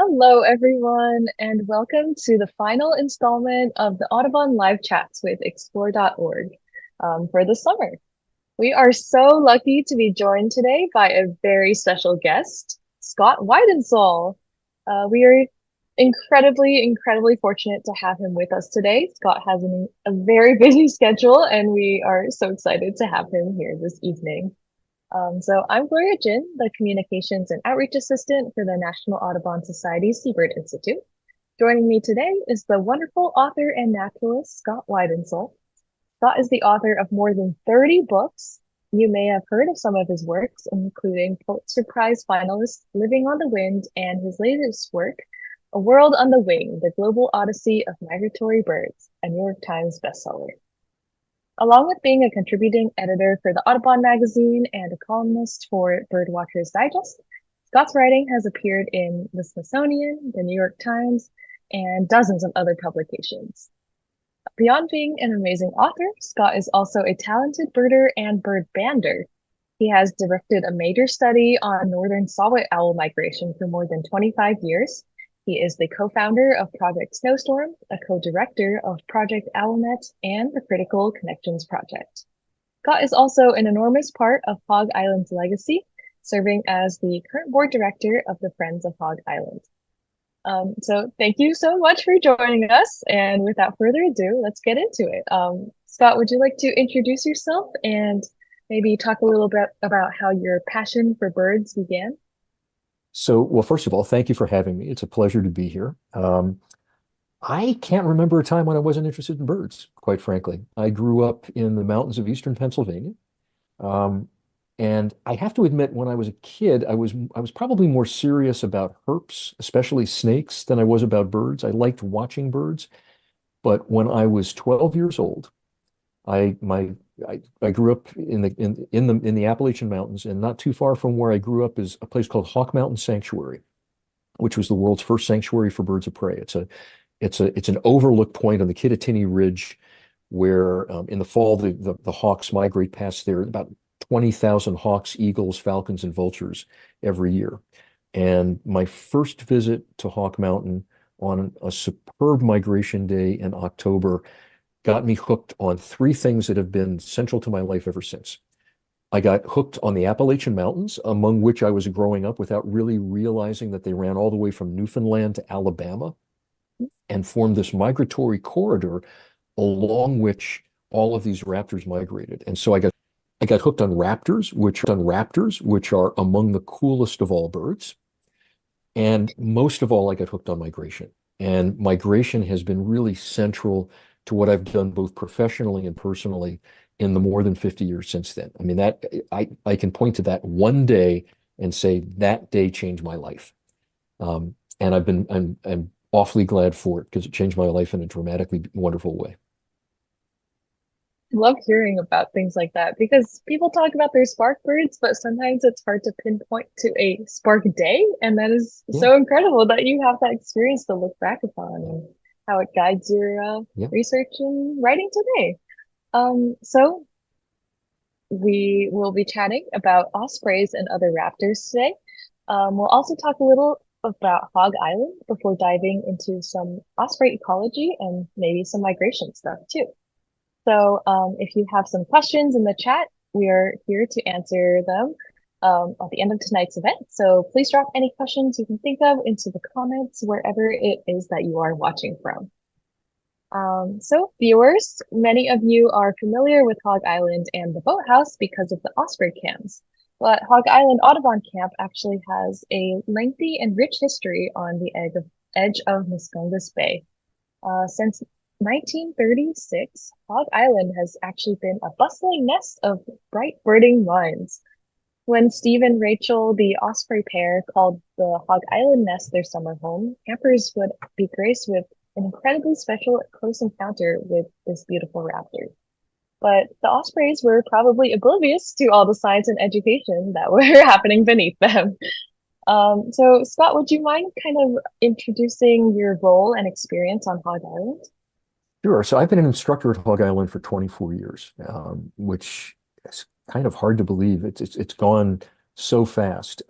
Hello, everyone, and welcome to the final installment of the Audubon Live Chats with Explore.org for the summer. We are so lucky to be joined today by a very special guest, Scott Weidensaul. We are incredibly fortunate to have him with us today. Scott has a very busy schedule, and we are so excited to have him here this evening. So I'm Gloria Jin, the Communications and Outreach Assistant for the National Audubon Society Seabird Institute. Joining me today is the wonderful author and naturalist, Scott Weidensaul. Scott is the author of more than 30 books. You may have heard of some of his works, including Pulitzer Prize finalist Living on the Wind and his latest work, A World on the Wing, The Global Odyssey of Migratory Birds, a New York Times bestseller. Along with being a contributing editor for the Audubon magazine and a columnist for Birdwatchers Digest, Scott's writing has appeared in the Smithsonian, the New York Times, and dozens of other publications. Beyond being an amazing author, Scott is also a talented birder and bird bander. He has directed a major study on northern saw-whet owl migration for more than 25 years. He is the co-founder of Project Snowstorm, a co-director of Project Owlnet, and the Critical Connections Project. Scott is also an enormous part of Hog Island's legacy, serving as the current board director of the Friends of Hog Island. So thank you so much for joining us. And without further ado, let's get into it. Scott, would you like to introduce yourself and maybe talk a little bit about how your passion for birds began? Well, first of all, thank you for having me. It's a pleasure to be here. I can't remember a time when I wasn't interested in birds, quite frankly. I grew up in the mountains of eastern Pennsylvania. And I have to admit, when I was a kid, I was probably more serious about herps, especially snakes, than I was about birds. I liked watching birds. But when I was 12 years old, I my I grew up in the Appalachian Mountains, and not too far from where I grew up is a place called Hawk Mountain Sanctuary, which was the world's first sanctuary for birds of prey. It's an overlook point on the Kittatinny Ridge, where in the fall the hawks migrate past there. About 20,000 hawks, eagles, falcons, and vultures every year. And my first visit to Hawk Mountain on a superb migration day in October got me hooked on three things that have been central to my life ever since. I got hooked on the Appalachian Mountains, among which I was growing up without really realizing that they ran all the way from Newfoundland to Alabama and formed this migratory corridor along which all of these raptors migrated. And so I got hooked on raptors, which are among the coolest of all birds. And most of all, I got hooked on migration. And migration has been really central to what I've done both professionally and personally in the more than 50 years since then. I mean, that I can point to that one day and say that day changed my life. And I'm awfully glad for it because it changed my life in a dramatically wonderful way. I love hearing about things like that because people talk about their spark birds, but sometimes it's hard to pinpoint to a spark day. And that is Yeah, so incredible that you have that experience to look back upon and how it guides your yeah. research and writing today. So we will be chatting about ospreys and other raptors today. We'll also talk a little about Hog Island before diving into some osprey ecology and maybe some migration stuff too. So if you have some questions in the chat, we are here to answer them at the end of tonight's event. So please drop any questions you can think of into the comments wherever it is that you are watching from. So viewers, many of you are familiar with Hog Island and the boathouse because of the Osprey cams. But Hog Island Audubon Camp actually has a lengthy and rich history on the edge of Muscongas Bay. Since 1936, Hog Island has actually been a bustling nest of bright birding minds. When Steve and Rachel, the osprey pair, called the Hog Island nest their summer home, campers would be graced with an incredibly special close encounter with this beautiful raptor. But the ospreys were probably oblivious to all the science and education that were happening beneath them. So Scott, would you mind kind of introducing your role and experience on Hog Island? Sure. So I've been an instructor at Hog Island for 24 years, which is kind of hard to believe. It's gone so fast.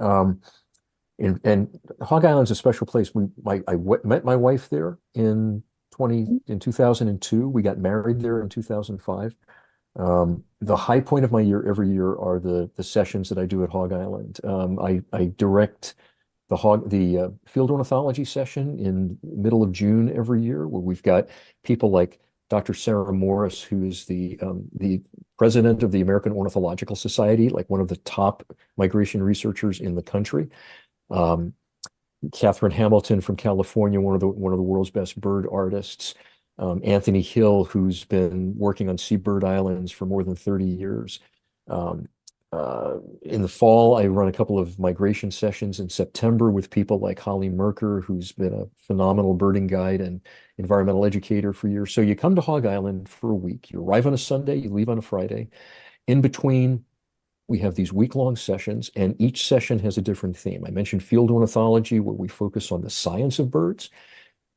And Hog Island's a special place. Met my wife there in 2002. We got married there in 2005. The high point of my year every year are the sessions that I do at Hog Island. I direct the field ornithology session in middle of June every year, where we've got people like Dr. Sarah Morris, who is the president of the American Ornithological Society, like one of the top migration researchers in the country. Um, Catherine Hamilton from California, one of the world's best bird artists. Anthony Hill, who's been working on seabird islands for more than 30 years. Um, in the fall, I run a couple of migration sessions in September with people like Holly Merker, who's been a phenomenal birding guide and environmental educator for years. So you come to Hog Island for a week. You arrive on a Sunday, you leave on a Friday. In between, we have these week-long sessions, and each session has a different theme. I mentioned field ornithology, where we focus on the science of birds,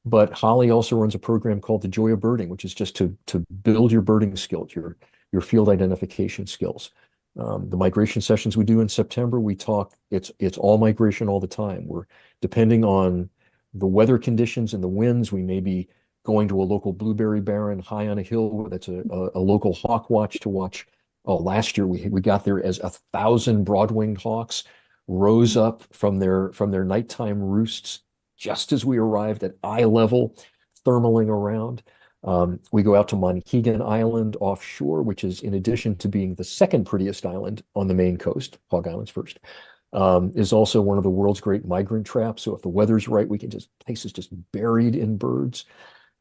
but Holly also runs a program called the Joy of Birding, which is just to build your birding skills, your field identification skills. The migration sessions we do in September, we talk, it's all migration all the time. We're depending on the weather conditions and the winds, we may be going to a local blueberry barren high on a hill that's a local hawk watch to watch. Oh, last year we got there as 1,000 broad-winged hawks rose up from their nighttime roosts just as we arrived at eye level, thermaling around. We go out to Monhegan Island offshore, which is, in addition to being the second prettiest island on the Maine coast, Hog Island's first, is also one of the world's great migrant traps. So if the weather's right, we can place is just buried in birds.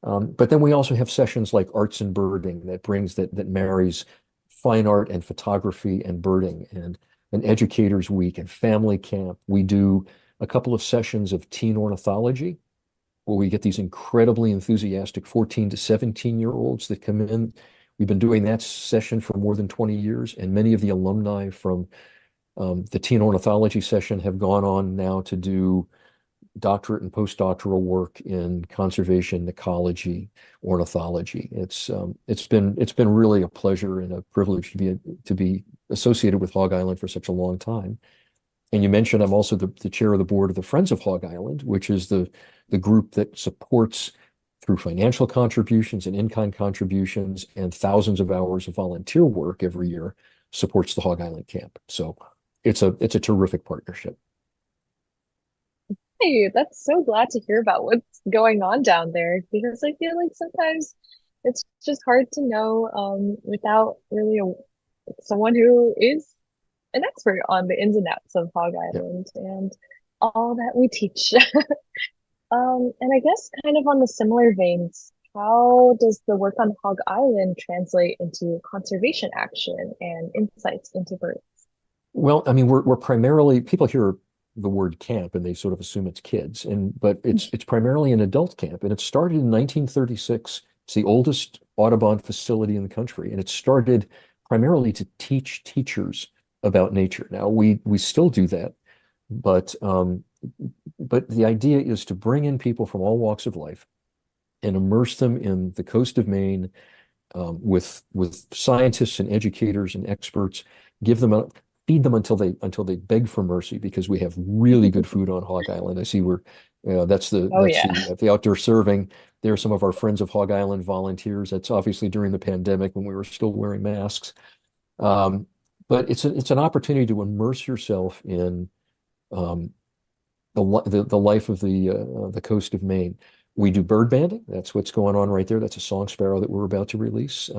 But then we also have sessions like Arts and Birding that marries fine art and photography and birding, and an educators week and family camp. We do a couple of sessions of teen ornithology, where we get these incredibly enthusiastic 14 to 17-year-olds that come in. We've been doing that session for more than 20 years, and many of the alumni from the teen ornithology session have gone on now to do doctorate and postdoctoral work in conservation, ecology, ornithology. It's been really a pleasure and a privilege to be associated with Hog Island for such a long time. And you mentioned I'm also the chair of the board of the Friends of Hog Island, which is the group that supports, through financial contributions and in-kind contributions and thousands of hours of volunteer work every year, supports the Hog Island camp. So it's a terrific partnership. Hey, that's so glad to hear about what's going on down there, because I feel like sometimes it's just hard to know without really someone who is an expert on the ins and outs of Hog Yeah. Island and all that we teach. And I guess kind of on the similar veins, how does the work on Hog Island translate into conservation action and insights into birds? Well, I mean, we're primarily, people hear the word camp and they sort of assume it's kids, but it's primarily an adult camp, and it started in 1936. It's the oldest Audubon facility in the country, and it started primarily to teach teachers about nature. Now we still do that, but the idea is to bring in people from all walks of life and immerse them in the coast of Maine, with scientists and educators and experts, give them a feed them until they beg for mercy, because we have really good food on Hog Island. I see that's the Oh yeah. the outdoor serving. There are some of our Friends of Hog Island volunteers. That's obviously during the pandemic when we were still wearing masks. Um, but it's an opportunity to immerse yourself in um, the life of the coast of Maine. We do bird banding. That's what's going on right there. That's a song sparrow that we're about to release.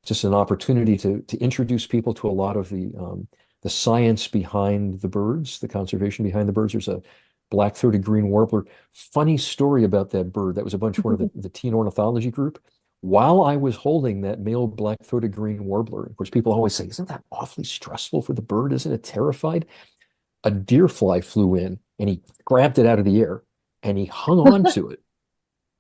Just an opportunity to introduce people to a lot of the science behind the birds, the conservation behind the birds. There's a black-throated green warbler. Funny story about that bird. That was a bunch of one of the teen ornithology group. While I was holding that male black-throated green warbler, of course, people always say, "Isn't that awfully stressful for the bird? Isn't it terrified?" A deer fly flew in and he grabbed it out of the air and he hung on to it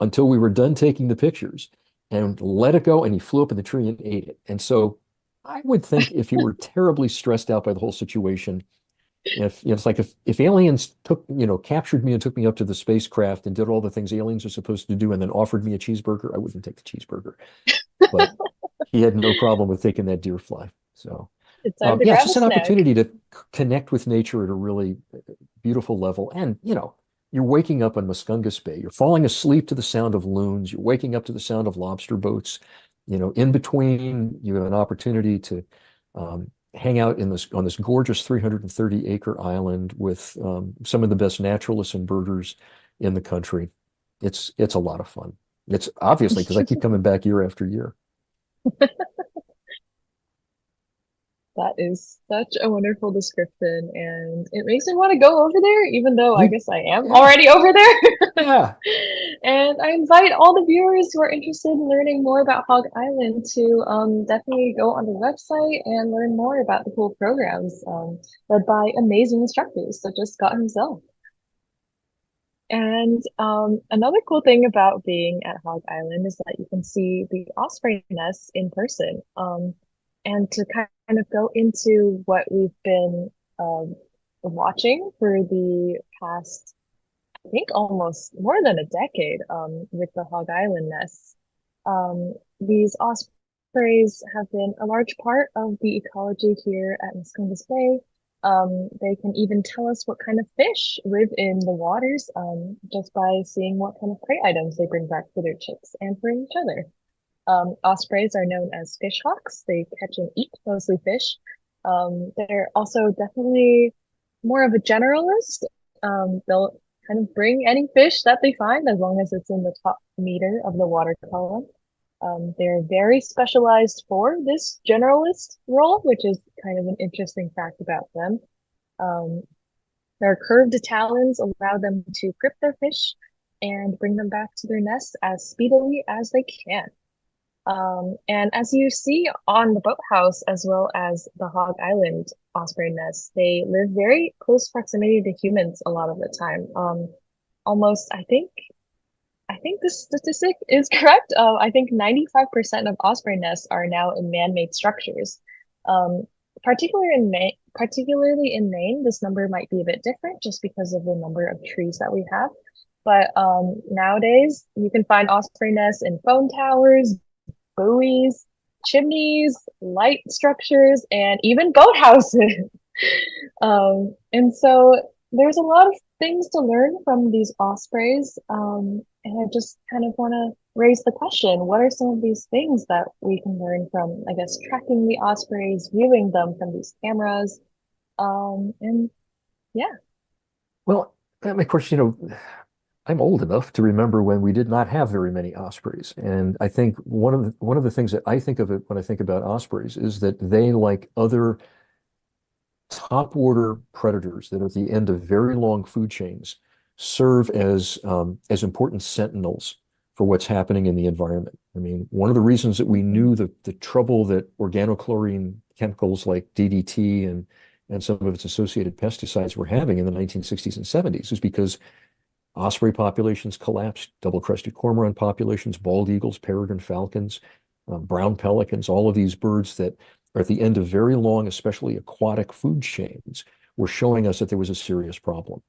until we were done taking the pictures and let it go, and he flew up in the tree and ate it. And so I would think if you were terribly stressed out by the whole situation, if it's like if aliens captured me and took me up to the spacecraft and did all the things aliens are supposed to do and then offered me a cheeseburger, I wouldn't take the cheeseburger. But he had no problem with taking that deer fly. So It's time to Yeah, it's grab a just an snack. opportunity to connect with nature at a really beautiful level. And, you're waking up on Muscongas Bay. You're falling asleep to the sound of loons. You're waking up to the sound of lobster boats. In between, you have an opportunity to hang out on this gorgeous 330-acre island with some of the best naturalists and birders in the country. It's a lot of fun. It's obviously because I keep coming back year after year. That is such a wonderful description, and it makes me want to go over there, even though I You, guess I am yeah, already over there. yeah. And I invite all the viewers who are interested in learning more about Hog Island to definitely go on the website and learn more about the cool programs led by amazing instructors such as Scott himself. And another cool thing about being at Hog Island is that you can see the osprey nests in person. And to kind of go into what we've been um, watching for the past, I think almost more than a decade with the Hog Island nests. These ospreys have been a large part of the ecology here at Muscongas Bay. They can even tell us what kind of fish live in the waters just by seeing what kind of prey items they bring back for their chicks and for each other. Ospreys are known as fish hawks. They catch and eat mostly fish. They're also definitely more of a generalist. They'll kind of bring any fish that they find as long as it's in the top meter of the water column. They're very specialized for this generalist role, which is kind of an interesting fact about them. Um, their curved talons allow them to grip their fish and bring them back to their nests as speedily as they can. And as you see on the boathouse, as well as the Hog Island osprey nest, they live very close proximity to humans a lot of the time. Almost, I think this statistic is correct. I think 95% of osprey nests are now in man-made structures. Um, particularly in Maine, this number might be a bit different just because of the number of trees that we have. But nowadays, you can find osprey nests in phone towers, buoys, chimneys, light structures, and even boathouses. And so there's a lot of things to learn from these ospreys. And I just kind of want to raise the question, what are some of these things that we can learn from, I guess, tracking the ospreys, viewing them from these cameras? And yeah. Well, of course, I'm old enough to remember when we did not have very many ospreys. And I think one of the things that I think of it when I think about ospreys is that they, like other top order predators that are at the end of very long food chains, serve as important sentinels for what's happening in the environment. I mean, one of the reasons that we knew the trouble that organochlorine chemicals like DDT and some of its associated pesticides were having in the 1960s and 70s is because osprey populations collapsed, double-crested cormorant populations, bald eagles, peregrine falcons, brown pelicans, all of these birds that are at the end of very long, especially aquatic food chains, were showing us that there was a serious problem.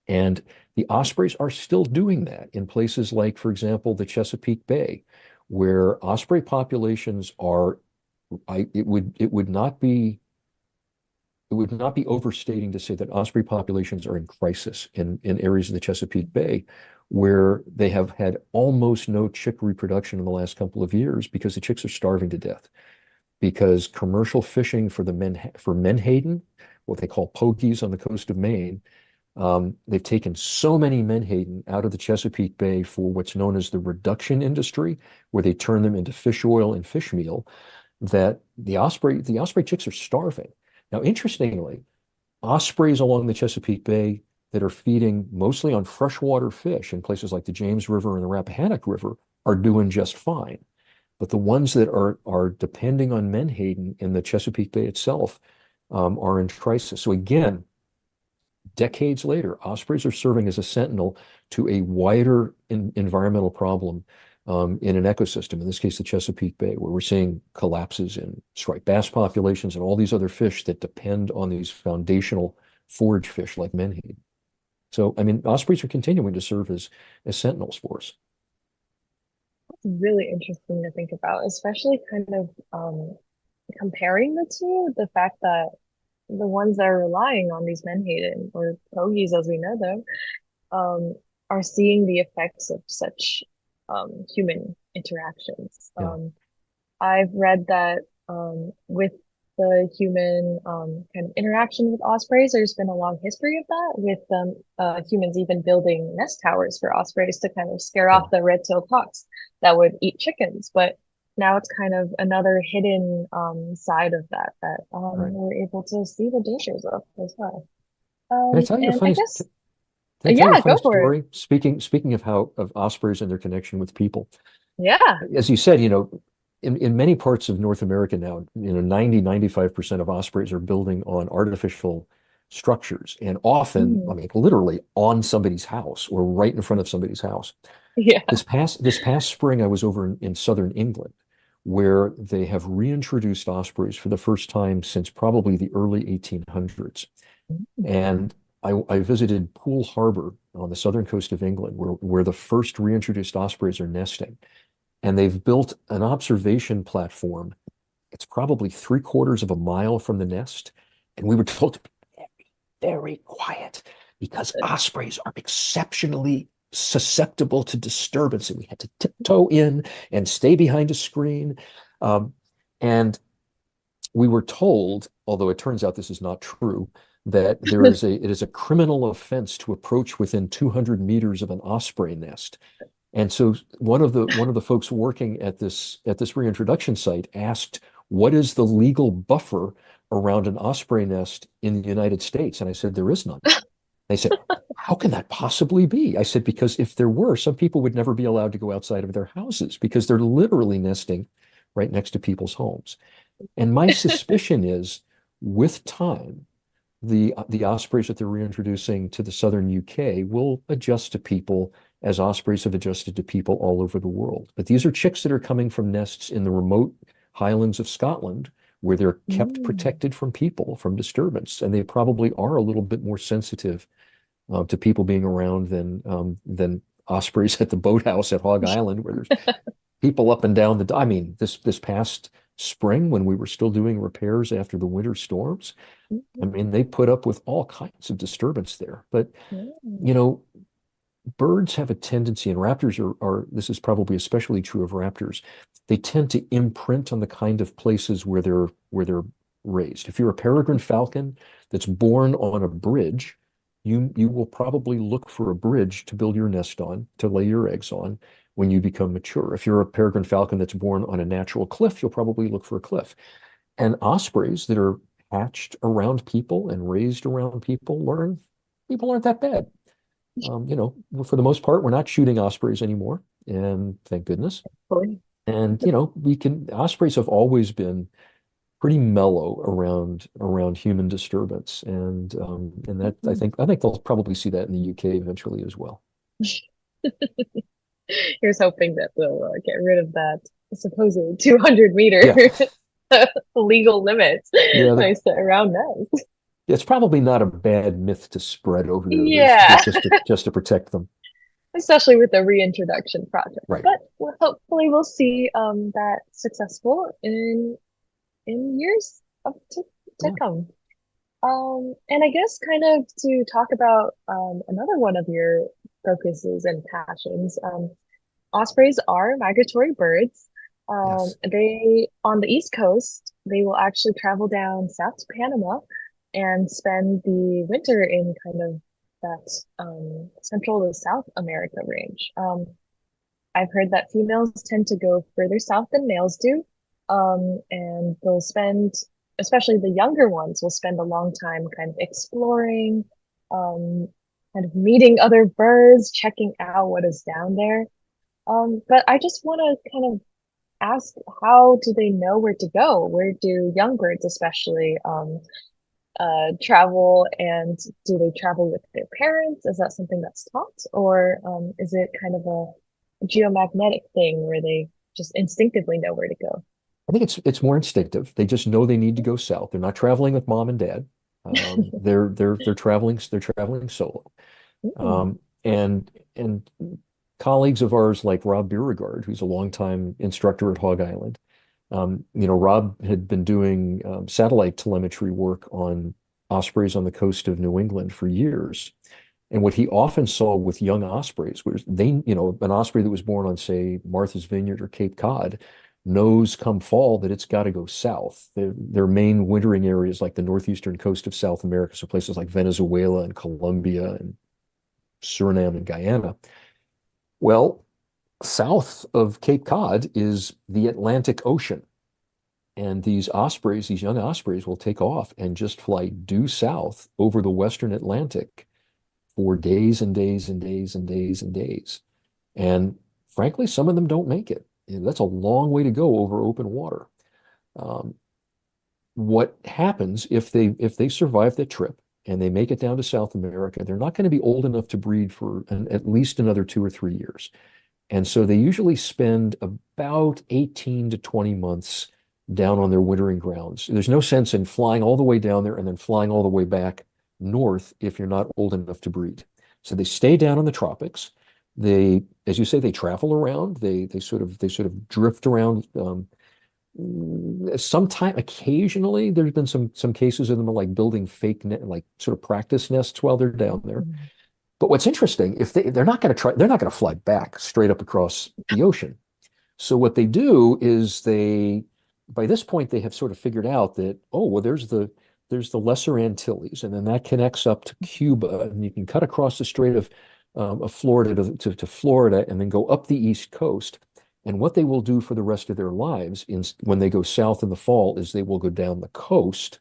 And the ospreys are still doing that in places like, for example, the Chesapeake Bay, where osprey populations are, it would not be overstating to say that osprey populations are in crisis in areas of the Chesapeake Bay where they have had almost no chick reproduction in the last couple of years because the chicks are starving to death. Because commercial fishing for menhaden, what they call pokies on the coast of Maine, they've taken so many menhaden out of the Chesapeake Bay for what's known as the reduction industry, where they turn them into fish oil and fish meal, that the osprey chicks are starving. Now, interestingly, ospreys along the Chesapeake Bay that are feeding mostly on freshwater fish in places like the James River and the Rappahannock River are doing just fine. But the ones that are depending on menhaden in the Chesapeake Bay itself are in crisis. So again, decades later, ospreys are serving as a sentinel to a wider environmental problem in an ecosystem, in this case, the Chesapeake Bay, where we're seeing collapses in striped bass populations and all these other fish that depend on these foundational forage fish like menhaden. So, I mean, ospreys are continuing to serve as sentinels for us. Really interesting to think about, especially kind of comparing the two, the fact that the ones that are relying on these menhaden or pogies as we know them, are seeing the effects of such human interactions. Yeah, I've read that with the human kind of interaction with ospreys, there's been a long history of that, with humans even building nest towers for ospreys to kind of scare yeah, off the red-tailed hawks that would eat chickens. But now it's kind of another hidden side of that right. we're able to see the dangers of as well. Can I tell you a And I funny, guess, can I tell you a yeah, funny go for it. story? Speaking of how of ospreys and their connection with people. Yeah. As you said, in many parts of North America now, 95% of ospreys are building on artificial structures, and often, I Mm. mean, literally on somebody's house or right in front of somebody's house. Yeah. This past spring, I was over in southern England, where they have reintroduced ospreys for the first time since probably the early 1800s. And I visited Poole Harbor on the southern coast of England, where the first reintroduced ospreys are nesting. And they've built an observation platform. It's probably 3/4 of a mile from the nest. And we were told to be very, very quiet because ospreys are exceptionally susceptible to disturbance. And we had to tiptoe in and stay behind a screen. Um, and we were told, although it turns out this is not true, that it is a criminal offense to approach within 200 meters of an osprey nest. And so one of the folks working at this reintroduction site asked, "What is the legal buffer around an osprey nest in the United States?" And I said, "There is none." They said, "How can that possibly be?" I said, "Because if there were, some people would never be allowed to go outside of their houses because they're literally nesting right next to people's homes." And my suspicion is, with time, the ospreys that they're reintroducing to the southern UK will adjust to people as ospreys have adjusted to people all over the world. But these are chicks that are coming from nests in the remote highlands of Scotland, where they're kept Mm. protected from people, from disturbance, and they probably are a little bit more sensitive to people being around than ospreys at the boathouse at Hog Island, where there's people up and down the. I mean, this past spring when we were still doing repairs after the winter storms, I mean, they put up with all kinds of disturbance there. But Mm. you know, birds have a tendency, and raptors are this is probably especially true of raptors. They tend to imprint on the kind of places where they're raised. If you're a peregrine falcon that's born on a bridge, you will probably look for a bridge to build your nest on, to lay your eggs on when you become mature. If you're a peregrine falcon that's born on a natural cliff, you'll probably look for a cliff. And ospreys that are hatched around people and raised around people learn people aren't that bad. For the most part, we're not shooting ospreys anymore, and thank goodness. Boy. And ospreys have always been pretty mellow around human disturbance, and that I think they'll probably see that in the UK eventually as well. Here's hoping that we'll get rid of that supposed 200-meter Yeah, legal limit yeah, I set around that. it's probably not a bad myth to spread over there, Yeah, just to protect them. especially with the reintroduction project. Right. But hopefully we'll see that successful in years to Yeah. come. And I guess kind of to talk about another one of your focuses and passions. Ospreys are migratory birds. Yes. They, on the East Coast, they will actually travel down south to Panama and spend the winter in kind of that Central to South America range. I've heard that females tend to go further south than males do, and they'll spend, especially the younger ones, will spend a long time kind of exploring, um, kind of meeting other birds, checking out what is down there. But I just want to kind of ask, how do they know where to go? Where do young birds especially travel, and do they travel with their parents? Is that something that's taught, or is it kind of a geomagnetic thing where they just instinctively know where to go? I think it's more instinctive. They just know they need to go south. They're not traveling with mom and dad. They're traveling solo. Mm. And colleagues of ours like Rob Beauregard, who's a longtime instructor at Hog Island, Rob had been doing satellite telemetry work on ospreys on the coast of New England for years. And what he often saw with young ospreys was an osprey that was born on, say, Martha's Vineyard or Cape Cod knows come fall that it's got to go south. Their main wintering areas like the northeastern coast of South America, so places like Venezuela and Colombia and Suriname and Guyana. Well, south of Cape Cod is the Atlantic Ocean. And these ospreys, these young ospreys, will take off and just fly due south over the Western Atlantic for days and days and days and days and days. And frankly, some of them don't make it. That's a long way to go over open water. Um, what happens if they survive the trip and they make it down to South America? They're not going to be old enough to breed for at least another 2 or 3 years. And so they usually spend about 18 to 20 months down on their wintering grounds. There's no sense in flying all the way down there and then flying all the way back north if you're not old enough to breed. So they stay down in the tropics. They, as you say, they travel around. They sort of drift around. Sometime occasionally, there's been some cases of them like building fake like sort of practice nests while they're down there. But what's interesting, if they're not going to fly back straight up across the ocean. So what they do is by this point, they have sort of figured out that, oh, well, there's the Lesser Antilles, and then that connects up to Cuba, and you can cut across the Strait of Florida to Florida, and then go up the East Coast. And what they will do for the rest of their lives when they go south in the fall is they will go down the coast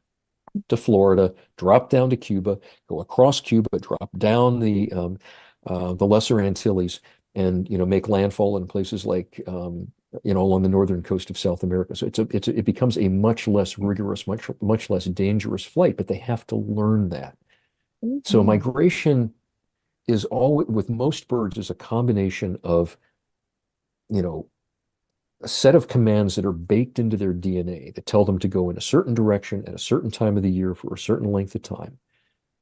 to Florida, drop down to Cuba, go across Cuba, drop down the Lesser Antilles, and make landfall in places like along the northern coast of South America. So it becomes a much less rigorous, much less dangerous flight, but they have to learn that. So Mhm. migration is always with most birds is a combination of you know a set of commands that are baked into their DNA that tell them to go in a certain direction at a certain time of the year for a certain length of time.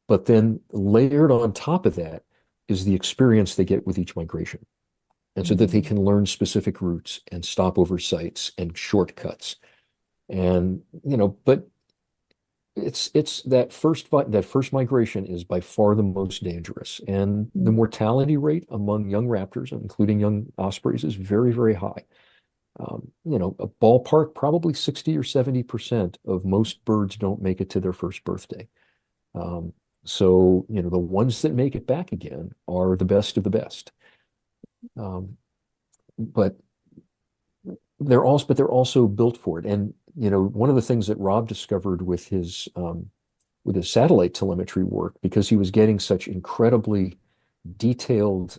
But then layered on top of that is the experience they get with each migration. And so that they Mhm. can learn specific routes and stopover sites and shortcuts. And, but it's that first migration is by far the most dangerous. And the Mhm. mortality rate among young raptors, including young ospreys, is very, very high. A ballpark, probably 60 or 70% of most birds don't make it to their first birthday. Um, so the ones that make it back again are the best of the best. Um, but they're also built for it. And one of the things that Rob discovered with his satellite telemetry work, because he was getting such incredibly detailed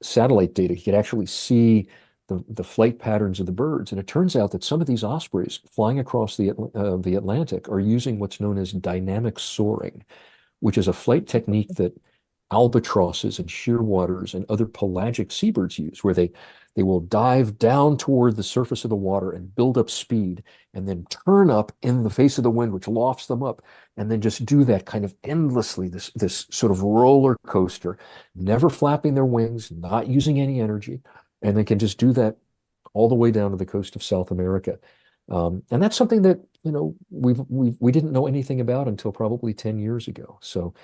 satellite data, he could actually see the flight patterns of the birds. And it turns out that some of these ospreys flying across the Atlantic are using what's known as dynamic soaring, which is a flight technique that albatrosses and shearwaters and other pelagic seabirds use, where they will dive down toward the surface of the water and build up speed, and then turn up in the face of the wind, which lofts them up, and then just do that kind of endlessly, this sort of roller coaster, never flapping their wings, not using any energy, and they can just do that all the way down to the coast of South America. And that's something that we didn't know anything about until probably 10 years ago. So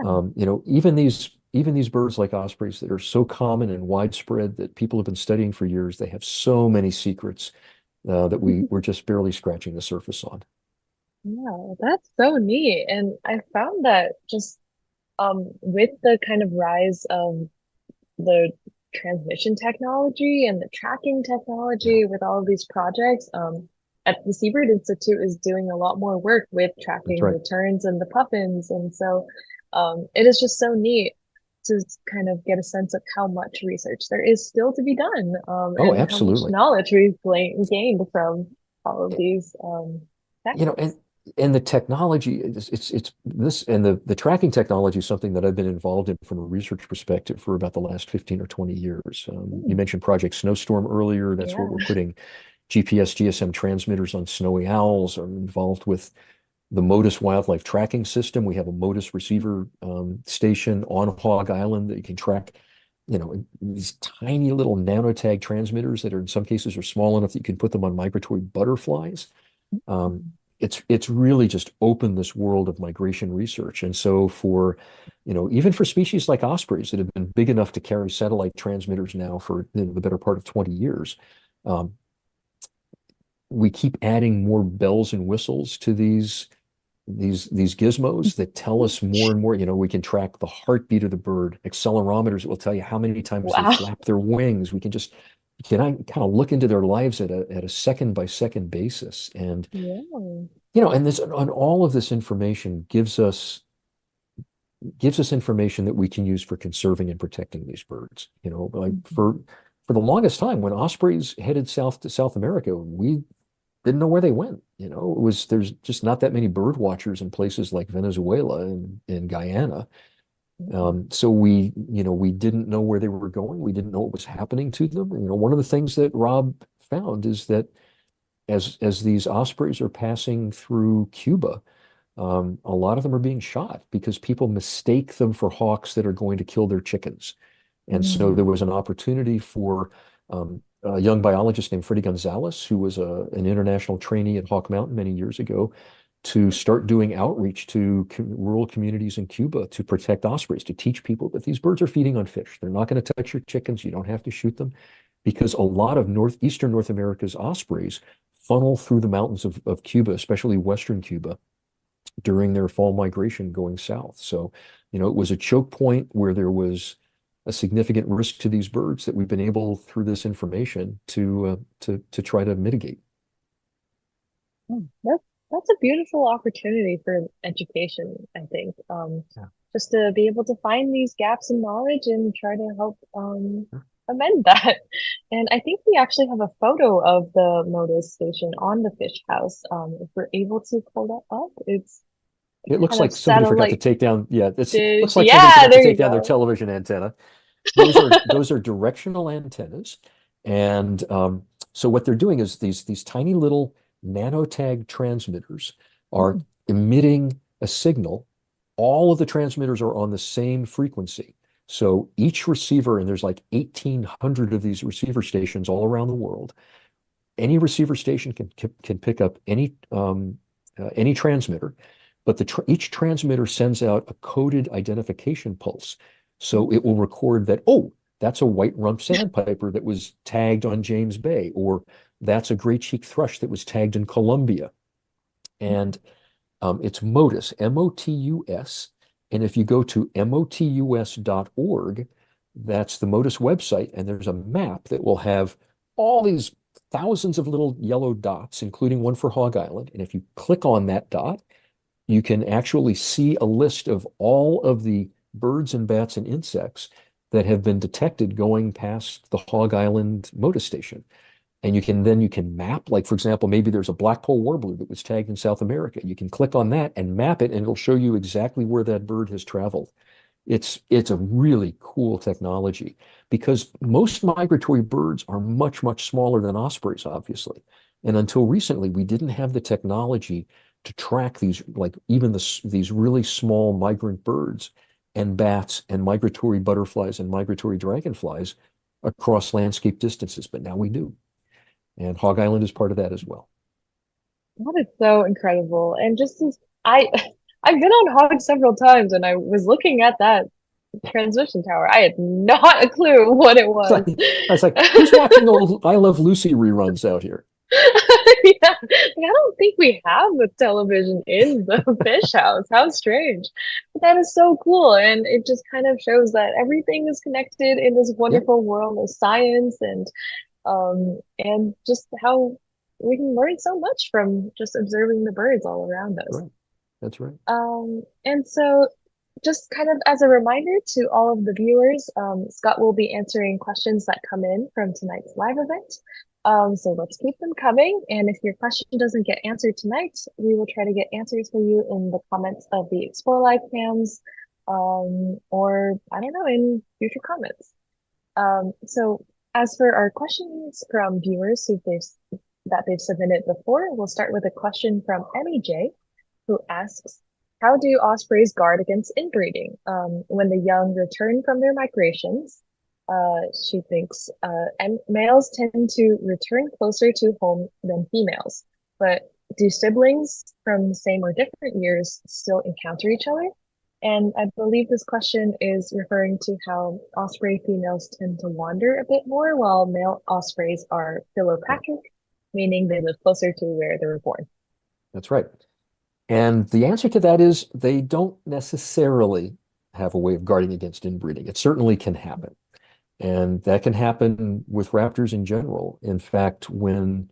Yeah. even these birds like ospreys that are so common and widespread that people have been studying for years, they have so many secrets that we're just barely scratching the surface on. Yeah, that's so neat. And I found that just with the kind of rise of the transmission technology and the tracking Yeah, technology with all of these projects, at the Seabird Institute is doing a lot more work with that's tracking right. the terns and the puffins. And so it is just so neat to kind of get a sense of how much research there is still to be done, Oh, and how much absolutely. knowledge we've gained from all of these you know, and tactics. and the technology it's this and the tracking technology is something that I've been involved in from a research perspective for about the last 15 or 20 years. You Hmm. mentioned Project Snowstorm earlier. That's where Yeah. we're putting GPS, GSM transmitters on snowy owls. I'm involved with the Modus wildlife tracking system. We have a Modus receiver station on Hog Island that you can track these tiny little nanotag transmitters that are in some cases are small enough that you can put them on migratory butterflies. Um, it's really just opened this world of migration research. And so even for species like ospreys that have been big enough to carry satellite transmitters now for the better part of 20 years, um, we keep adding more bells and whistles to these gizmos that tell us more and more. We can track the heartbeat of the bird, accelerometers that will tell you how many times they Wow. flap their wings. We can I kind of look into their lives at a second by second basis. Yeah. And all of this information gives us information that we can use for conserving and protecting these birds. Like for the longest time, when ospreys headed south to South America, we didn't know where they went. There's just not that many bird watchers in places like Venezuela and Guyana. So we didn't know where they were going. We didn't know what was happening to them. One of the things that Rob found is that as these ospreys are passing through Cuba, a lot of them are being shot because people mistake them for hawks that are going to kill their chickens. And so Mm. there was an opportunity for a young biologist named Freddie Gonzalez, who was an international trainee at Hawk Mountain many years ago, to start doing outreach to rural communities in Cuba to protect ospreys, to teach people that these birds are feeding on fish. They're not going to touch your chickens. You don't have to shoot them because a lot of northeastern North America's ospreys funnel through the mountains of Cuba, especially Western Cuba, during their fall migration going south. So, it was a choke point where there was a significant risk to these birds that we've been able, through this information, to try to mitigate. That's a beautiful opportunity for education, I think. Yeah. Just to be able to find these gaps in knowledge and try to help amend that. And I think we actually have a photo of the Motus station on the fish house. If we're able to pull that up, it's It looks kind of like somebody forgot to satellite take down, yeah, it dish. looks like somebody Yeah, forgot to there you take down their go. television antenna. Those are directional antennas. And so what they're doing is these tiny little nanotag transmitters are Mm, emitting a signal. All of the transmitters are on the same frequency. So each receiver, and there's like 1,800 of these receiver stations all around the world. Any receiver station can pick up any transmitter, but each transmitter sends out a coded identification pulse. So it will record that, oh, that's a white rump sandpiper that was tagged on James Bay, or that's a gray cheek thrush that was tagged in Colombia. And it's Motus, Motus. And if you go to motus.org, that's the Motus website, and there's a map that will have all these thousands of little yellow dots, including one for Hog Island. And if you click on that dot, you can actually see a list of all of the birds and bats and insects that have been detected going past the Hog Island Motus station. And you can map, like for example, maybe there's a blackpoll warbler that was tagged in South America. You can click on that and map it, and it'll show you exactly where that bird has traveled. It's a really cool technology because most migratory birds are much, much smaller than ospreys, obviously. And until recently, we didn't have the technology to track these, like even these really small migrant birds and bats and migratory butterflies and migratory dragonflies across landscape distances. But now we do. And Hog Island is part of that as well. that is so incredible. And just as I I've been on Hog several times and I was looking at that transmission tower. I had not a clue what it It's like, was. I was like, who's watching old I Love Lucy reruns out here? Yeah, like, I don't think we have a television in the fish house. How strange. But that is so cool. And it just kind of shows that everything is connected in this Yeah, wonderful world of science and just how we can learn so much from just observing the birds all around us. right. That's right. And so just kind of as a reminder to all of the viewers, Scott will be answering questions that come in from tonight's live event. So let's keep them coming. And if your question doesn't get answered tonight, we will try to get answers for you in the comments of the Explore Live cams, or I don't know, in future comments. So as for our questions from viewers that they've submitted before, we'll start with a question from Emmy J, who asks, how do ospreys guard against inbreeding when the young return from their migrations? She thinks and males tend to return closer to home than females, but do siblings from the same or different years still encounter each other? And I believe this question is referring to how osprey females tend to wander a bit more, while male ospreys are Right. philopatric, meaning they live closer to where they were born. That's right. And the answer to that is they don't necessarily have a way of guarding against inbreeding. It certainly can happen. And that can happen with raptors in general. In fact, when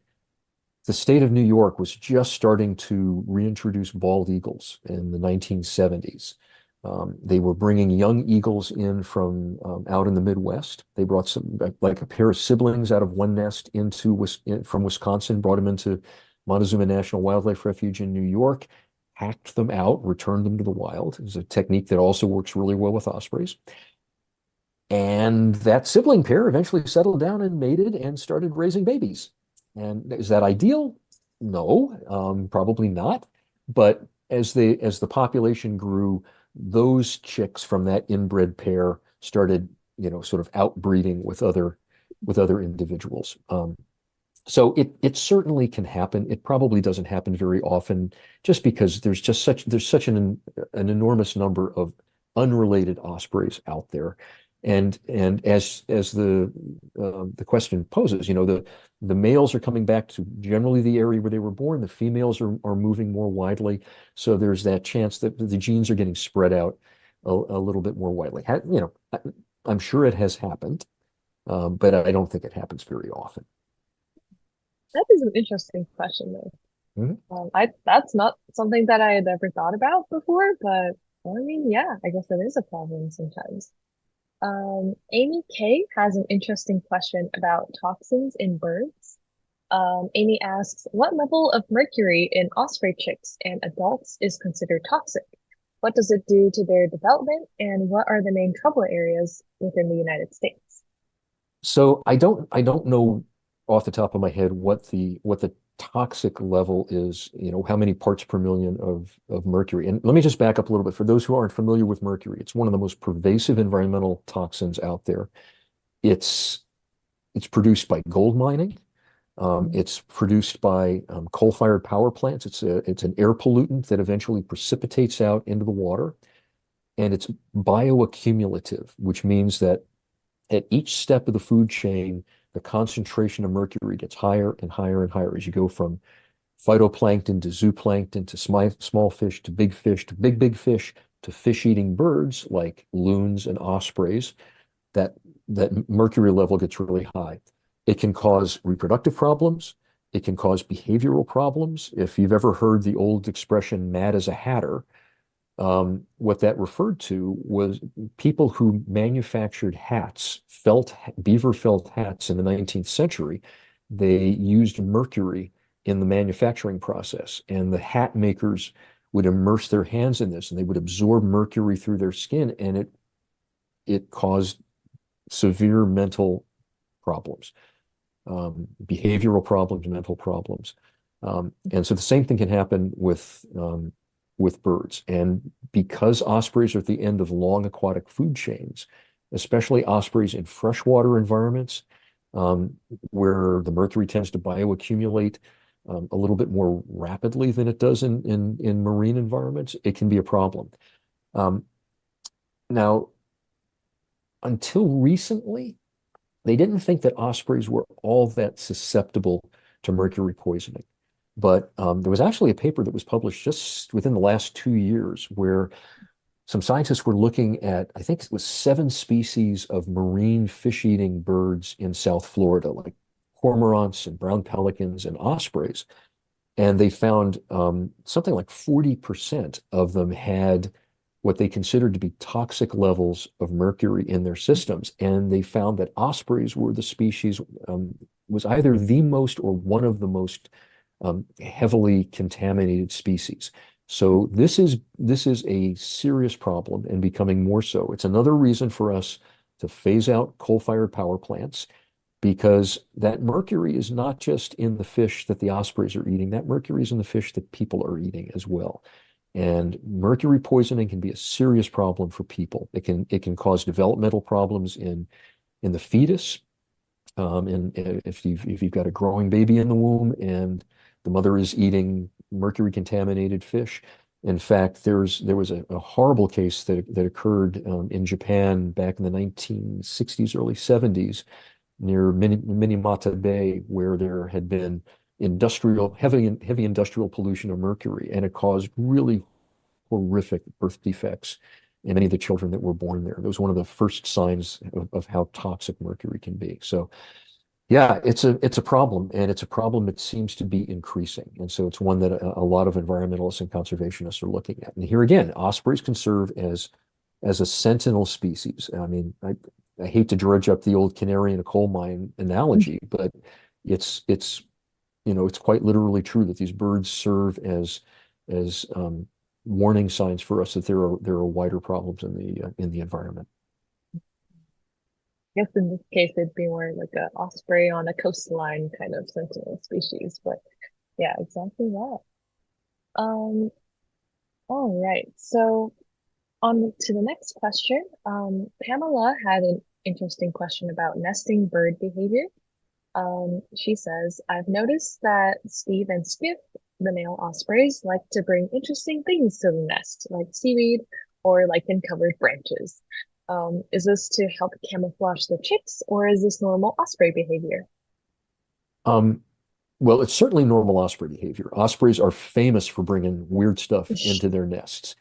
the state of New York was just starting to reintroduce bald eagles in the 1970s. They were bringing young eagles in from out in the Midwest. They brought some, like a pair of siblings out of one nest from Wisconsin, brought them into Montezuma National Wildlife Refuge in New York, hacked them out, returned them to the wild. It's a technique that also works really well with ospreys. And that sibling pair eventually settled down and mated and started raising babies. And is that ideal? No, probably not. But as the population grew, those chicks from that inbred pair started, sort of outbreeding with other individuals. So it certainly can happen. It probably doesn't happen very often, just because there's such an enormous number of unrelated ospreys out there. And as the question poses, the males are coming back to generally the area where they were born. The females are moving more widely, so there's that chance that the genes are getting spread out a little bit more widely. I'm sure it has happened, but I don't think it happens very often. That is an interesting question, though. Mhm. I that's not something that I had ever thought about before, but well, I mean, yeah, I guess that is a problem sometimes. Amy K has an interesting question about toxins in birds. Amy asks, what level of mercury in osprey chicks and adults is considered toxic? What does it do to their development, and what are the main trouble areas within the United States? So I don't know off the top of my head what the toxic level is, how many parts per million of mercury. And let me just back up a little bit. For those who aren't familiar with mercury, it's one of the most pervasive environmental toxins out there. It's it's produced by gold mining. It's produced by coal-fired power plants. It's an air pollutant that eventually precipitates out into the water, and it's bioaccumulative, which means that at each step of the food chain, the concentration of mercury gets higher and higher and higher as you go from phytoplankton to zooplankton to small fish to big fish to fish-eating birds like loons and ospreys. That mercury level gets really high. It can cause reproductive problems. It can cause behavioral problems. If you've ever heard the old expression, mad as a hatter, what that referred to was people who manufactured hats, beaver felt hats in the 19th century. They used mercury in the manufacturing process, and the hat makers would immerse their hands in this, and they would absorb mercury through their skin, and it caused severe mental problems, behavioral problems, mental problems. And so the same thing can happen with birds. And because ospreys are at the end of long aquatic food chains, especially ospreys in freshwater environments, um, where the mercury tends to bioaccumulate a little bit more rapidly than it does in marine environments, it can be a problem. Um, Now, until recently, they didn't think that ospreys were all that susceptible to mercury poisoning. But there was actually a paper that was published just within the last 2 years where some scientists were looking at, I think it was 7 species of marine fish-eating birds in South Florida, like cormorants and brown pelicans and ospreys. And they found something like 40% of them had what they considered to be toxic levels of mercury in their systems. And they found that ospreys were the species, was either the most or one of the most heavily contaminated species. So this is a serious problem and becoming more so. It's another reason for us to phase out coal-fired power plants, because that mercury is not just in the fish that the ospreys are eating. That mercury is in the fish that people are eating as well. And mercury poisoning can be a serious problem for people. It can cause developmental problems in in the fetus. And if you've got a growing baby in the womb and the mother is eating mercury contaminated fish. In fact, there was a horrible case that occurred in Japan back in the 1960s, early 70s, near Minamata Bay, where there had been heavy industrial pollution of mercury, and it caused really horrific birth defects in many of the children that were born there. It was one of the first signs of how toxic mercury can be. So yeah, it's a problem, and it's a problem that seems to be increasing. And so it's one that a lot of environmentalists and conservationists are looking at. And here again, ospreys can serve as a sentinel species. I mean, I hate to dredge up the old canary in a coal mine analogy, but it's it's quite literally true that these birds serve as warning signs for us that there are wider problems in the environment. I guess in this case, it'd be more like a osprey on a coastline kind of sentinel species, but yeah, exactly that. Um, all right. So on to the next question. Pamela had an interesting question about nesting bird behavior. She says, I've noticed that Steve and Skiff, the male ospreys, like to bring interesting things to the nest, like seaweed or lichen-covered branches. Is this to help camouflage the chicks, or is this normal osprey behavior? Um, well, it's certainly normal osprey behavior. Ospreys are famous for bringing weird stuff into their nests.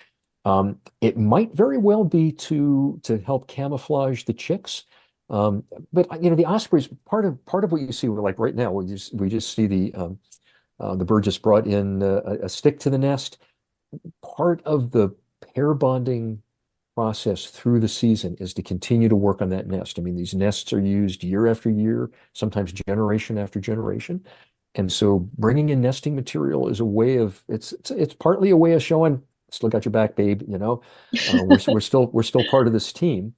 It might very well be to help camouflage the chicks. But the ospreys, part of what you see, like right now, we just see the bird just brought in a stick to the nest. Part of the pair bonding process through the season is to continue to work on that nest. I mean, these nests are used year after year, sometimes generation after generation. And so bringing in nesting material is a way of it's partly a way of showing still got your back, babe, we're still part of this team.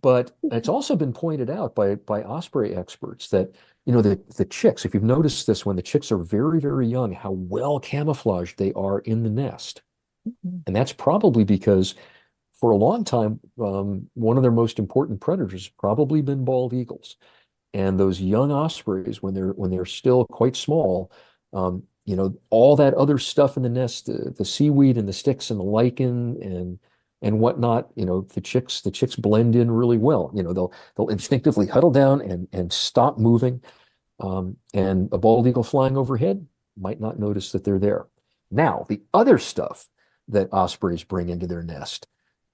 But it's also been pointed out by osprey experts that the chicks, if you've noticed this, when the chicks are very, very young, how well camouflaged they are in the nest. And that's probably because for a long time, one of their most important predators has probably been bald eagles. And those young ospreys, when they're still quite small, all that other stuff in the nest, the seaweed and the sticks and the lichen and whatnot, the chicks blend in really well. They'll instinctively huddle down and stop moving. And a bald eagle flying overhead might not notice that they're there. Now, the other stuff that ospreys bring into their nest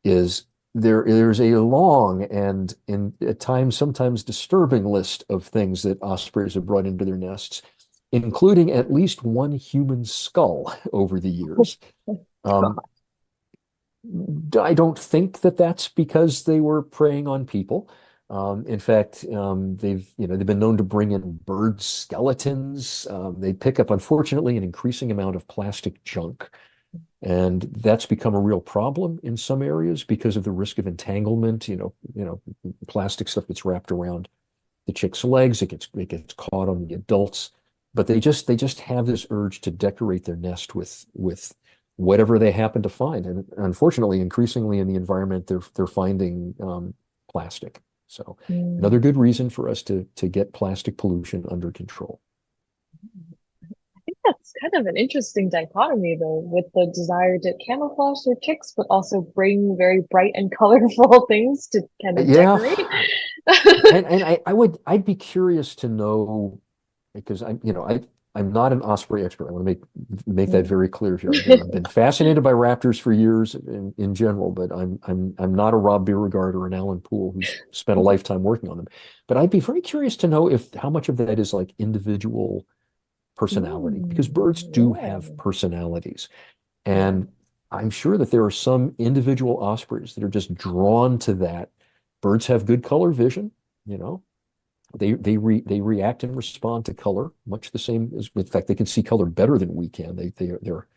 is there's a long and at times sometimes disturbing list of things that ospreys have brought into their nests, including at least one human skull over the years. Um, I don't think that that's because they were preying on people. In fact, they've been known to bring in bird skeletons. They pick up, unfortunately, an increasing amount of plastic junk. And that's become a real problem in some areas because of the risk of entanglement. Plastic stuff gets wrapped around the chick's legs, it gets caught on the adults. But they just have this urge to decorate their nest with whatever they happen to find. And unfortunately, increasingly in the environment, they're finding plastic. So another Mm. good reason for us to get plastic pollution under control. I think that's kind of an interesting dichotomy, though, with the desire to camouflage their chicks, but also bring very bright and colorful things to kind of Yeah, decorate. and I'd be curious to know because I'm not an osprey expert. I want to make that Mm. very clear here. I've been fascinated by raptors for years in general, but I'm not a Rob Beauregard or an Alan Poole who's spent a lifetime working on them. But I'd be very curious to know if how much of that is like individual personality, because birds do have Yeah. personalities. Yeah. And I'm sure that there are some individual ospreys that are just drawn to that. Birds have good color vision, you know. They react and respond to color much the same as, in fact, they can see color better than we can. They're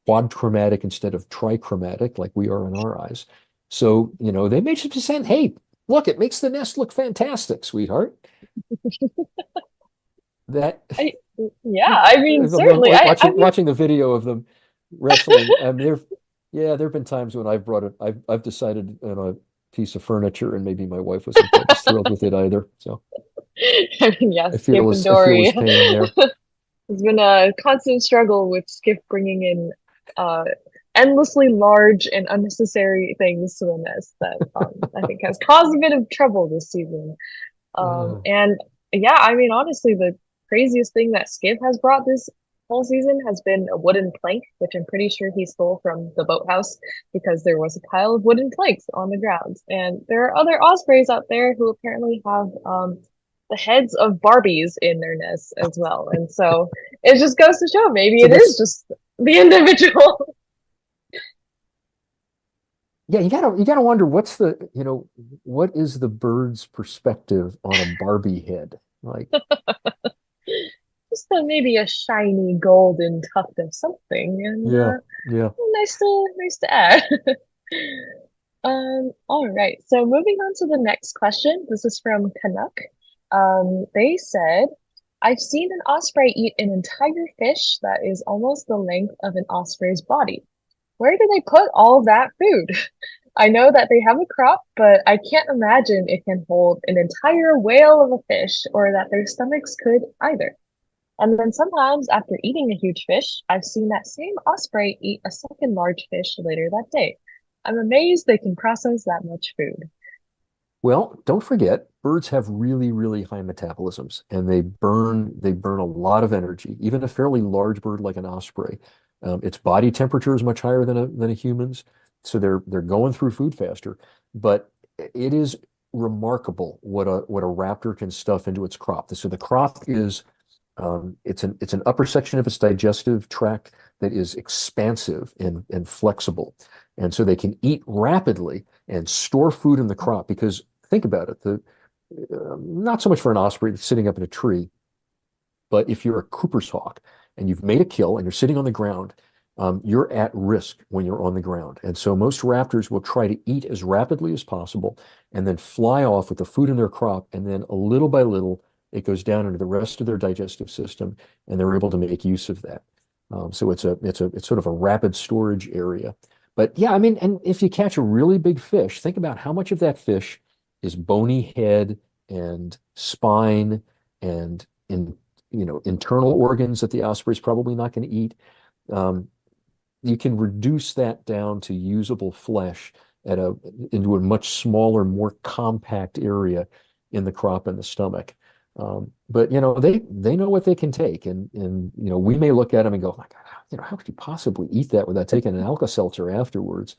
quadchromatic instead of trichromatic like we are in our eyes. So, they may just be saying, "Hey, look, it makes the nest look fantastic, sweetheart." That I, yeah, I mean, certainly. I mean, watching the video of them wrestling. Yeah, there have been times when I've brought it. I've decided, piece of furniture, and maybe my wife wasn't quite as thrilled with it either. So I mean, yeah, Skip and I feel Dory. his pain there. It's been a constant struggle with Skip bringing in uh, endlessly large and unnecessary things to the nest that I think has caused a bit of trouble this season. Uh, And yeah, I mean, honestly, the craziest thing that Skip has brought this whole season has been a wooden plank, which I'm pretty sure he stole from the boathouse because there was a pile of wooden planks on the ground. And there are other ospreys out there who apparently have the heads of Barbies in their nests as well. And so it just goes to show maybe so it is that's just the individual. yeah, you gotta wonder what's the, what is the bird's perspective on a Barbie head? Like, Just maybe a shiny golden tuft of something, and yeah, yeah. nice to add. All right. So moving on to the next question. This is from Canuck. They said, I've seen an osprey eat an entire fish that is almost the length of an osprey's body. Where do they put all that food? I know that they have a crop, but I can't imagine it can hold an entire whale of a fish or that their stomachs could either. And then sometimes after eating a huge fish, I've seen that same osprey eat a second large fish later that day. I'm amazed they can process that much food. Well, don't forget, birds have really, really high metabolisms, and they burn a lot of energy. Even a fairly large bird like an osprey, its body temperature is much higher than a human's, so they're going through food faster. But it is remarkable what a raptor can stuff into its crop. So the crop is it's an upper section of its digestive tract that is expansive and flexible. And so they can eat rapidly and store food in the crop because think about it, not so much for an osprey that's sitting up in a tree, but if you're a Cooper's hawk and you've made a kill and you're sitting on the ground, you're at risk when you're on the ground. And so most raptors will try to eat as rapidly as possible and then fly off with the food in their crop. And then a little by little, it goes down into the rest of their digestive system, and they're able to make use of that. So it's sort of a rapid storage area. But yeah, I mean, and if you catch a really big fish, think about how much of that fish is bony head and spine and internal organs that the osprey is probably not going to eat. Um, you can reduce that down to usable flesh into a much smaller, more compact area in the crop and the stomach. But they know what they can take, and we may look at them and go, oh my God, how could you possibly eat that without taking an Alka-Seltzer afterwards?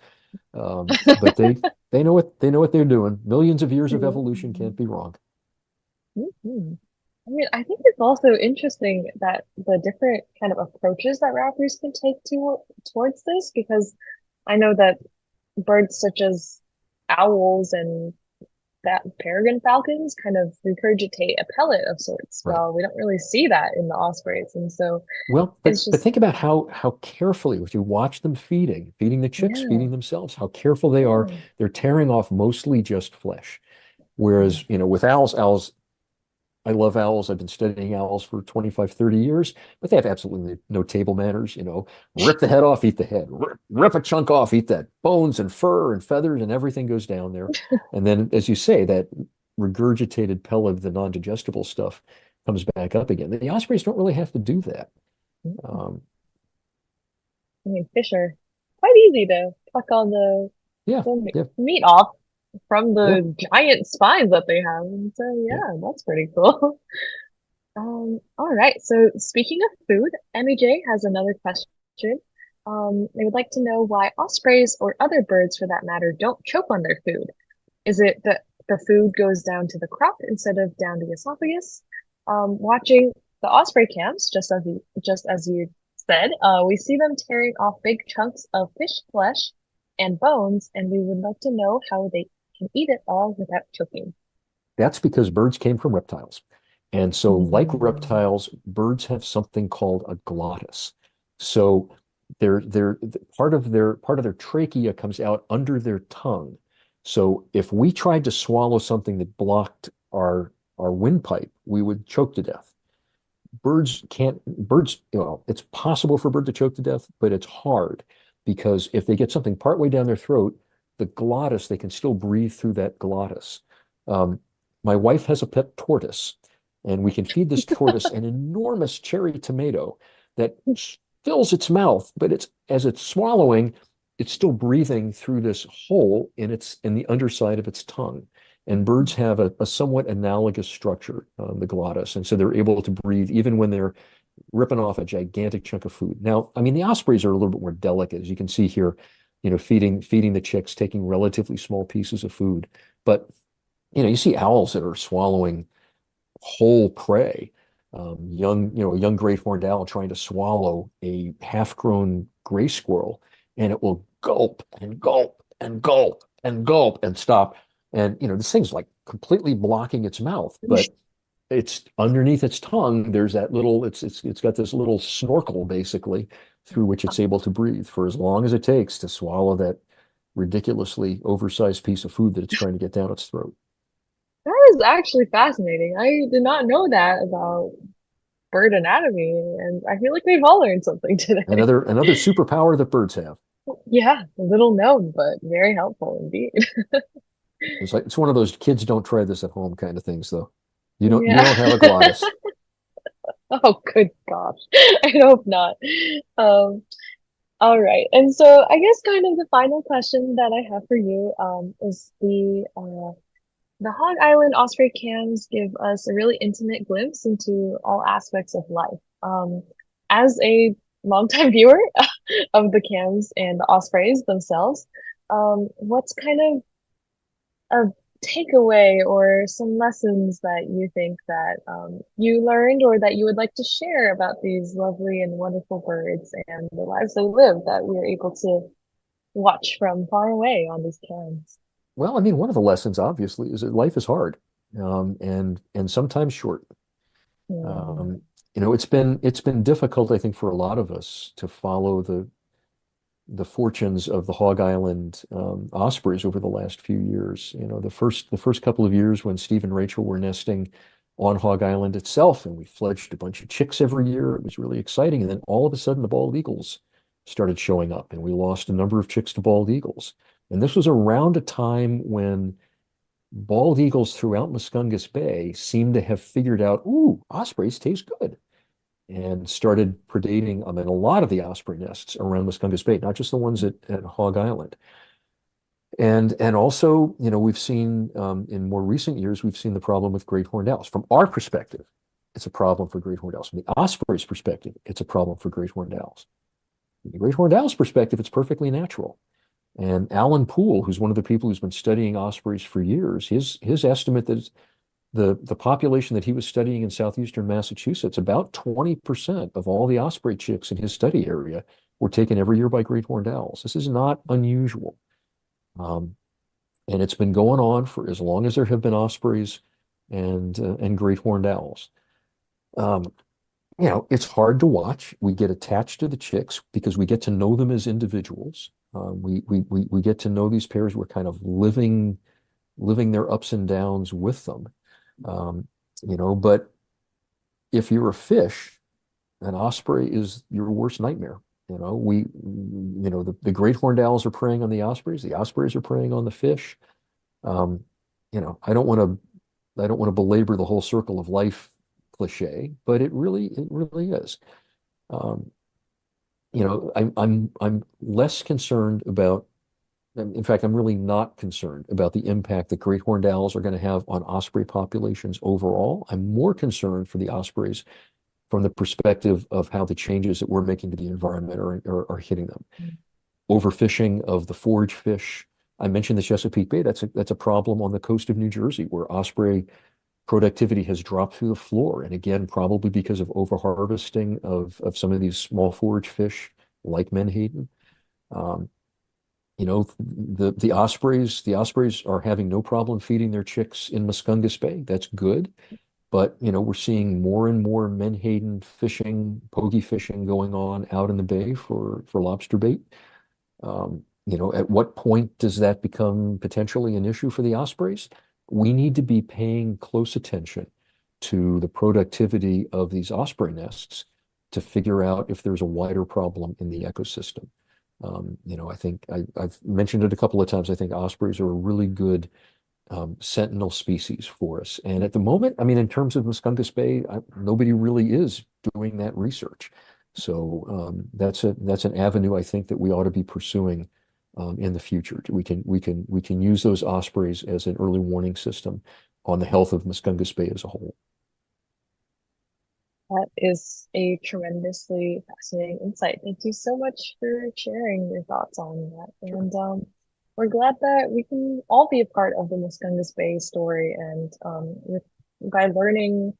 But they know what they're doing. Millions of years of evolution can't be wrong. Mhm. I mean, I think it's also interesting that the different kind of approaches that raptors can take towards this, because I know that birds such as owls and that peregrine falcons kind of regurgitate a pellet of sorts. Right. Well, we don't really see that in the ospreys, and so Well, it's but just think about how carefully, if you watch them feeding the chicks, yeah, feeding themselves, how careful they are. yeah, They're tearing off mostly just flesh. yeah. Whereas, with owls, I love owls. I've been studying owls for 25, 30 years, but they have absolutely no table manners. Rip the head off, eat the head. Rip a chunk off, eat that. Bones and fur and feathers and everything goes down there. And then, as you say, that regurgitated pellet of the non-digestible stuff comes back up again. The ospreys don't really have to do that. Um, I mean, fish are quite easy to pluck all yeah, the yeah, meat off from yeah. the giant spines that they have. And so Yeah. yeah, that's pretty cool. All right. So speaking of food, Emmy J has another question. They would like to know why ospreys or other birds for that matter don't choke on their food. Is it that the food goes down to the crop instead of down the esophagus? Watching the osprey camps, just as you said, we see them tearing off big chunks of fish flesh and bones, and we would like to know how they can eat it all without choking. That's because birds came from reptiles. And so, like Mm. reptiles, birds have something called a glottis. So their part of their trachea comes out under their tongue. So if we tried to swallow something that blocked our windpipe, we would choke to death. Birds, it's possible for a bird to choke to death, but it's hard because if they get something partway down their throat, the glottis, they can still breathe through that glottis. Um, my wife has a pet tortoise, and we can feed this tortoise an enormous cherry tomato that fills its mouth, but it's as it's swallowing, it's still breathing through this hole in the underside of its tongue. And birds have a somewhat analogous structure, the glottis, and so they're able to breathe even when they're ripping off a gigantic chunk of food. Now, I mean, the ospreys are a little bit more delicate, as you can see here, feeding the chicks, taking relatively small pieces of food. But you see owls that are swallowing whole prey. A young great horned owl trying to swallow a half-grown gray squirrel, and it will gulp and gulp and gulp and gulp and stop. And this thing's like completely blocking its mouth, but it's underneath its tongue. There's that little. It's got this little snorkel basically through which it's able to breathe for as long as it takes to swallow that ridiculously oversized piece of food that it's trying to get down its throat. That is actually fascinating. I did not know that about bird anatomy, and I feel like we've all learned something today. Another superpower that birds have. Yeah, little known, but very helpful indeed. It's one of those kids don't try this at home kind of things, though. You Yeah. don't have a glottis. Oh, good gosh. I hope not. Um, all right. And so I guess kind of the final question that I have for you is the Hog Island Osprey cams give us a really intimate glimpse into all aspects of life. As a longtime viewer of the cams and the Ospreys themselves, what's kind of a takeaway or some lessons that you think that you learned or that you would like to share about these lovely and wonderful birds and the lives they live that we are able to watch from far away on these cams? Well, I mean, one of the lessons obviously is that life is hard, and sometimes short. Hmm. It's been difficult, I think, for a lot of us to follow the fortunes of the Hog Island ospreys over the last few years. The first couple of years when Steve and Rachel were nesting on Hog Island itself, and we fledged a bunch of chicks every year. It was really exciting. And then all of a sudden, the bald eagles started showing up, and we lost a number of chicks to bald eagles. And this was around a time when bald eagles throughout Muscongas Bay seemed to have figured out, ooh, ospreys taste good, and started predating, I mean, a lot of the osprey nests around Muscongas Bay, not just the ones at Hog Island. And also, we've seen in more recent years, we've seen the problem with great horned owls. From our perspective, it's a problem for great horned owls. From the osprey's perspective, it's a problem for great horned owls. From the great horned owl's perspective, it's perfectly natural. And Alan Poole, who's one of the people who's been studying ospreys for years, his estimate that the population that he was studying in southeastern Massachusetts, about 20% of all the osprey chicks in his study area were taken every year by great horned owls. This is not unusual. Um, and it's been going on for as long as there have been ospreys and great horned owls. Um, it's hard to watch. We get attached to the chicks because we get to know them as individuals. We get to know these pairs. We're kind of living their ups and downs with them. Um, but if you're a fish, an osprey is your worst nightmare. The great horned owls are preying on the ospreys. The ospreys are preying on the fish. Um, I don't want to belabor the whole circle of life cliche, but it really is. Um, I'm less concerned about. In fact, I'm really not concerned about the impact that great horned owls are going to have on osprey populations overall. I'm more concerned for the ospreys from the perspective of how the changes that we're making to the environment are hitting them. Overfishing of the forage fish. I mentioned the Chesapeake Bay. That's a problem on the coast of New Jersey where osprey productivity has dropped through the floor. And again, probably because of overharvesting of some of these small forage fish like menhaden. Um, the ospreys are having no problem feeding their chicks in Muscongas Bay. That's good. But we're seeing more and more menhaden fishing, pogie fishing going on out in the bay for lobster bait. At what point does that become potentially an issue for the ospreys? We need to be paying close attention to the productivity of these osprey nests to figure out if there's a wider problem in the ecosystem. I think I've mentioned it a couple of times. I think ospreys are a really good sentinel species for us. And at the moment, I mean, in terms of Muscungus Bay, nobody really is doing that research. So that's an avenue I think that we ought to be pursuing in the future. We can use those ospreys as an early warning system on the health of Muscungus Bay as a whole. That is a tremendously fascinating insight. Thank you so much for sharing your thoughts on that. Sure. And we're glad that we can all be a part of the Muscungus Bay story and by learning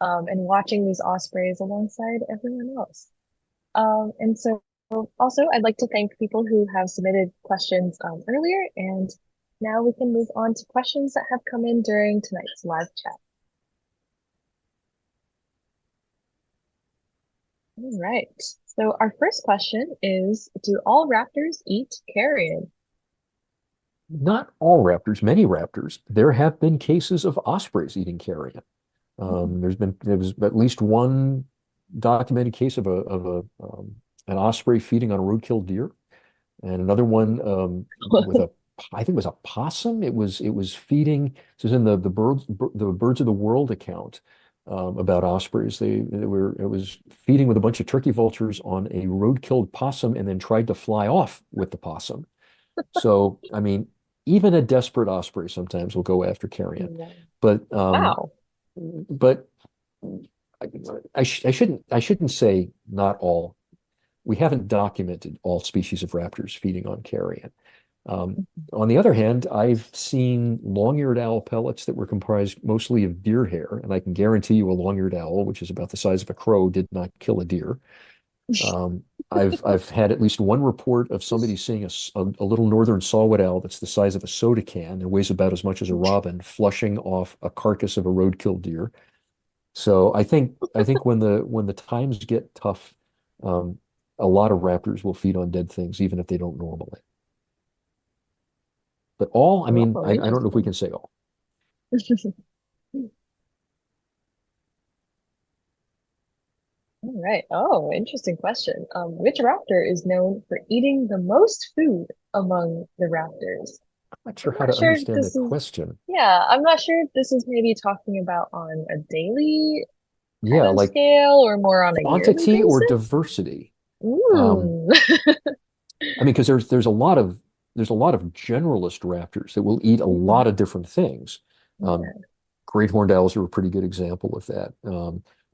and watching these ospreys alongside everyone else. And so also I'd like to thank people who have submitted questions earlier, and now we can move on to questions that have come in during tonight's live chat. All right. So our first question is, do all raptors eat carrion? Not all raptors, many raptors. There have been cases of ospreys eating carrion. There was at least one documented case of an osprey feeding on a roadkill deer, and another one with a I think it was a possum. It was feeding. This is in the Birds of the World account about ospreys. It was feeding with a bunch of turkey vultures on a road-killed possum, and then tried to fly off with the possum. So I mean, even a desperate osprey sometimes will go after carrion, but Wow. but I shouldn't say not all. We haven't documented all species of raptors feeding on carrion. Um, on the other hand, I've seen long-eared owl pellets that were comprised mostly of deer hair, and I can guarantee you a long-eared owl, which is about the size of a crow, did not kill a deer. Um, I've had at least one report of somebody seeing a little northern saw-whet owl that's the size of a soda can and weighs about as much as a robin, flushing off a carcass of a roadkill deer. So I think when the times get tough, um, a lot of raptors will feed on dead things, even if they don't normally. But all, I mean, Wow, I don't know if we interesting. can say all. All right. Oh, interesting question. Which raptor is known for eating the most food among the raptors? I'm not I'm sure how not to sure if understand the this is, question. yeah, I'm not sure if this is maybe talking about on a daily kind Yeah, of like scale or more on a yearly quantity or basis. diversity. Um, Ooh. I mean, because there's a lot of generalist raptors that will eat a lot Mhm. of different things. Um, Yeah. Great horned owls are a pretty good example of that.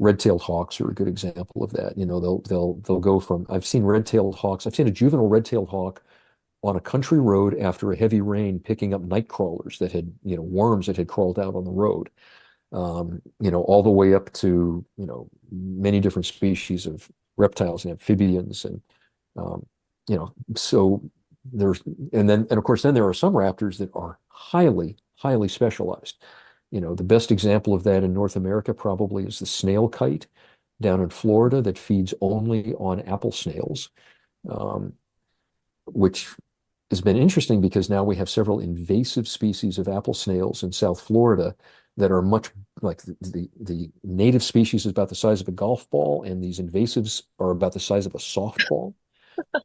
Red-tailed hawks are a good example of that. They'll go from I've seen red-tailed hawks. I've seen a juvenile red-tailed hawk on a country road after a heavy rain picking up night crawlers that had, worms that had crawled out on the road. All the way up to, many different species of reptiles and amphibians and so there's and of course then there are some raptors that are highly, highly specialized. The best example of that in North America probably is the snail kite down in Florida that feeds only on apple snails, um, which has been interesting because now we have several invasive species of apple snails in South Florida that are much like the native species is about the size of a golf ball, and these invasives are about the size of a softball.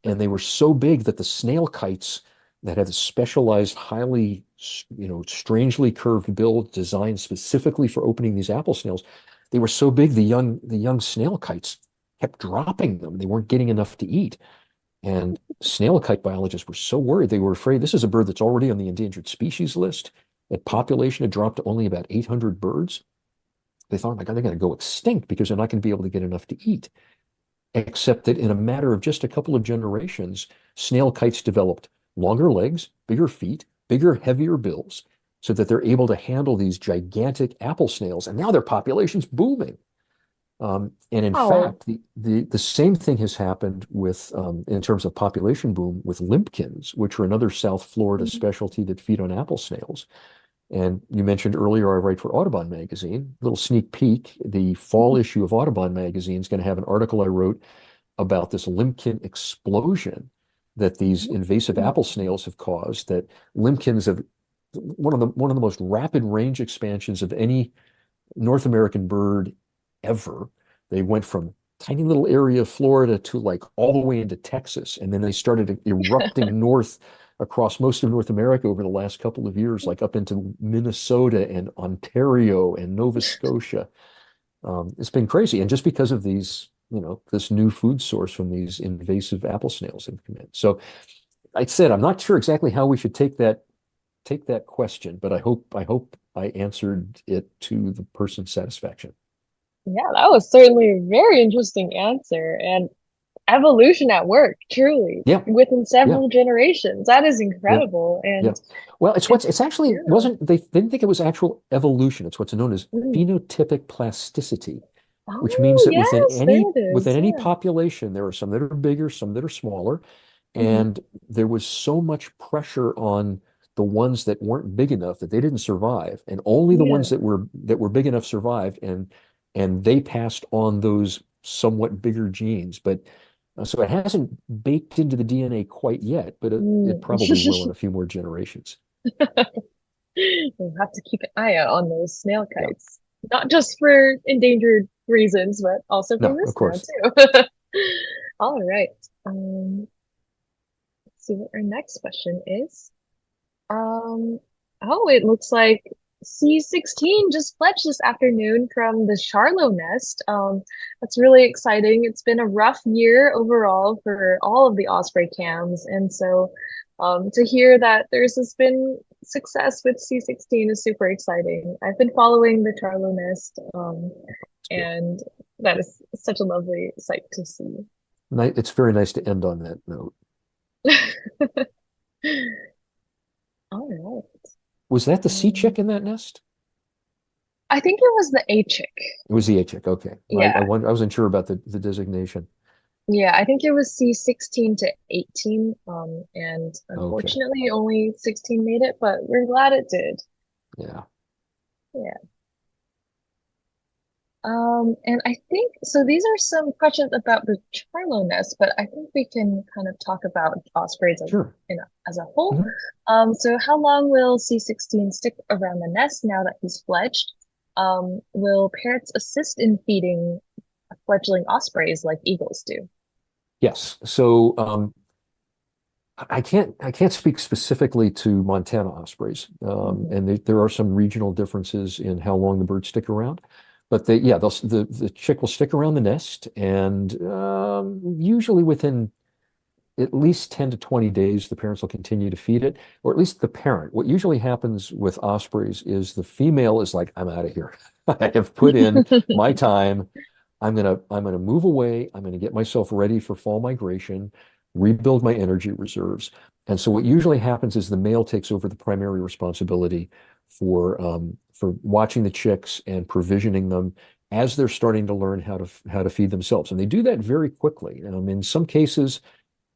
And they were so big that the snail kites that had a specialized, highly, strangely curved bill designed specifically for opening these apple snails, they were so big the young snail kites kept dropping them. They weren't getting enough to eat. And snail kite biologists were so worried. They were afraid this is a bird that's already on the endangered species list. That population had dropped to only about 800 birds. They thought, like, they're going to go extinct because they're not going to be able to get enough to eat. Except that in a matter of just a couple of generations, snail kites developed longer legs, bigger feet, bigger, heavier bills, so that they're able to handle these gigantic apple snails. And now their population's booming. And in Wow. fact, the same thing has happened with, in terms of population boom, with limpkins, which are another South Florida Mhm. specialty that feed on apple snails. And you mentioned earlier, I write for Audubon magazine. Little sneak peek: the fall issue of Audubon magazine is going to have an article I wrote about this limpkin explosion that these invasive apple snails have caused. That limpkins have one of the most rapid range expansions of any North American bird ever. They went from tiny little area of Florida to like all the way into Texas. And then they started erupting north across most of North America over the last couple of years, like up into Minnesota and Ontario and Nova Scotia. It's been crazy. And just because of these, this new food source from these invasive apple snails have come in. So I said, I'm not sure exactly how we should take that question, but I hope I answered it to the person's satisfaction. Yeah, that was certainly a very interesting answer and evolution at work, truly, Yeah, within yeah, several generations. That is yeah, incredible. yeah. And Well, it's actually yeah. wasn't they didn't think it was actual evolution. It's what's known as Mm. phenotypic plasticity, which means Oh, that within yes, there any it within is. any Yeah. population, there are some that are bigger, some that are smaller, Hmm. and there was so much pressure on the ones that weren't big enough that they didn't survive, and only the Yeah. ones that were big enough survived, and they passed on those somewhat bigger genes. But so it hasn't baked into the DNA quite yet, but it Mm. probably will in a few more generations. We'll have to keep an eye out on those snail Yeah. kites, not just for endangered reasons, but also for No, of this now course. too. All right. Let's see what our next question is. Um, oh, it looks like C16 just fledged this afternoon from the Charlo nest. That's really exciting. It's been a rough year overall for all of the Osprey cams, and so to hear that there's just been success with C16 is super exciting. I've been following the Charlo nest, and that is such a lovely sight to see. It's very nice to end on that note. All right. Was that the sea Um, chick in that nest? I think it was the A chick. It was the A chick. Okay. Yeah. I wasn't sure about the designation. Yeah, I think it was C16 to 18. And Okay. unfortunately only 16 made it, but we're glad it did. Yeah. Yeah. And I think so these are some questions about the Charlo nest, but I think we can kind of talk about ospreys Sure. as a whole. Mhm. So how long will C16 stick around the nest now that he's fledged? Will parents assist in feeding fledgling ospreys like eagles do? Yes. So I can't speak specifically to Montana ospreys, Mhm. and there are some regional differences in how long the birds stick around. But the chick will stick around the nest, and usually within at least 10 to 20 days, the parents will continue to feed it, or at least the parent. What usually happens with ospreys is the female is like, I'm out of here. I have put in my time. I'm gonna move away. I'm gonna get myself ready for fall migration, rebuild my energy reserves. And so what usually happens is the male takes over the primary responsibility for watching the chicks and provisioning them as they're starting to learn how to feed themselves. And they do that very quickly. In some cases,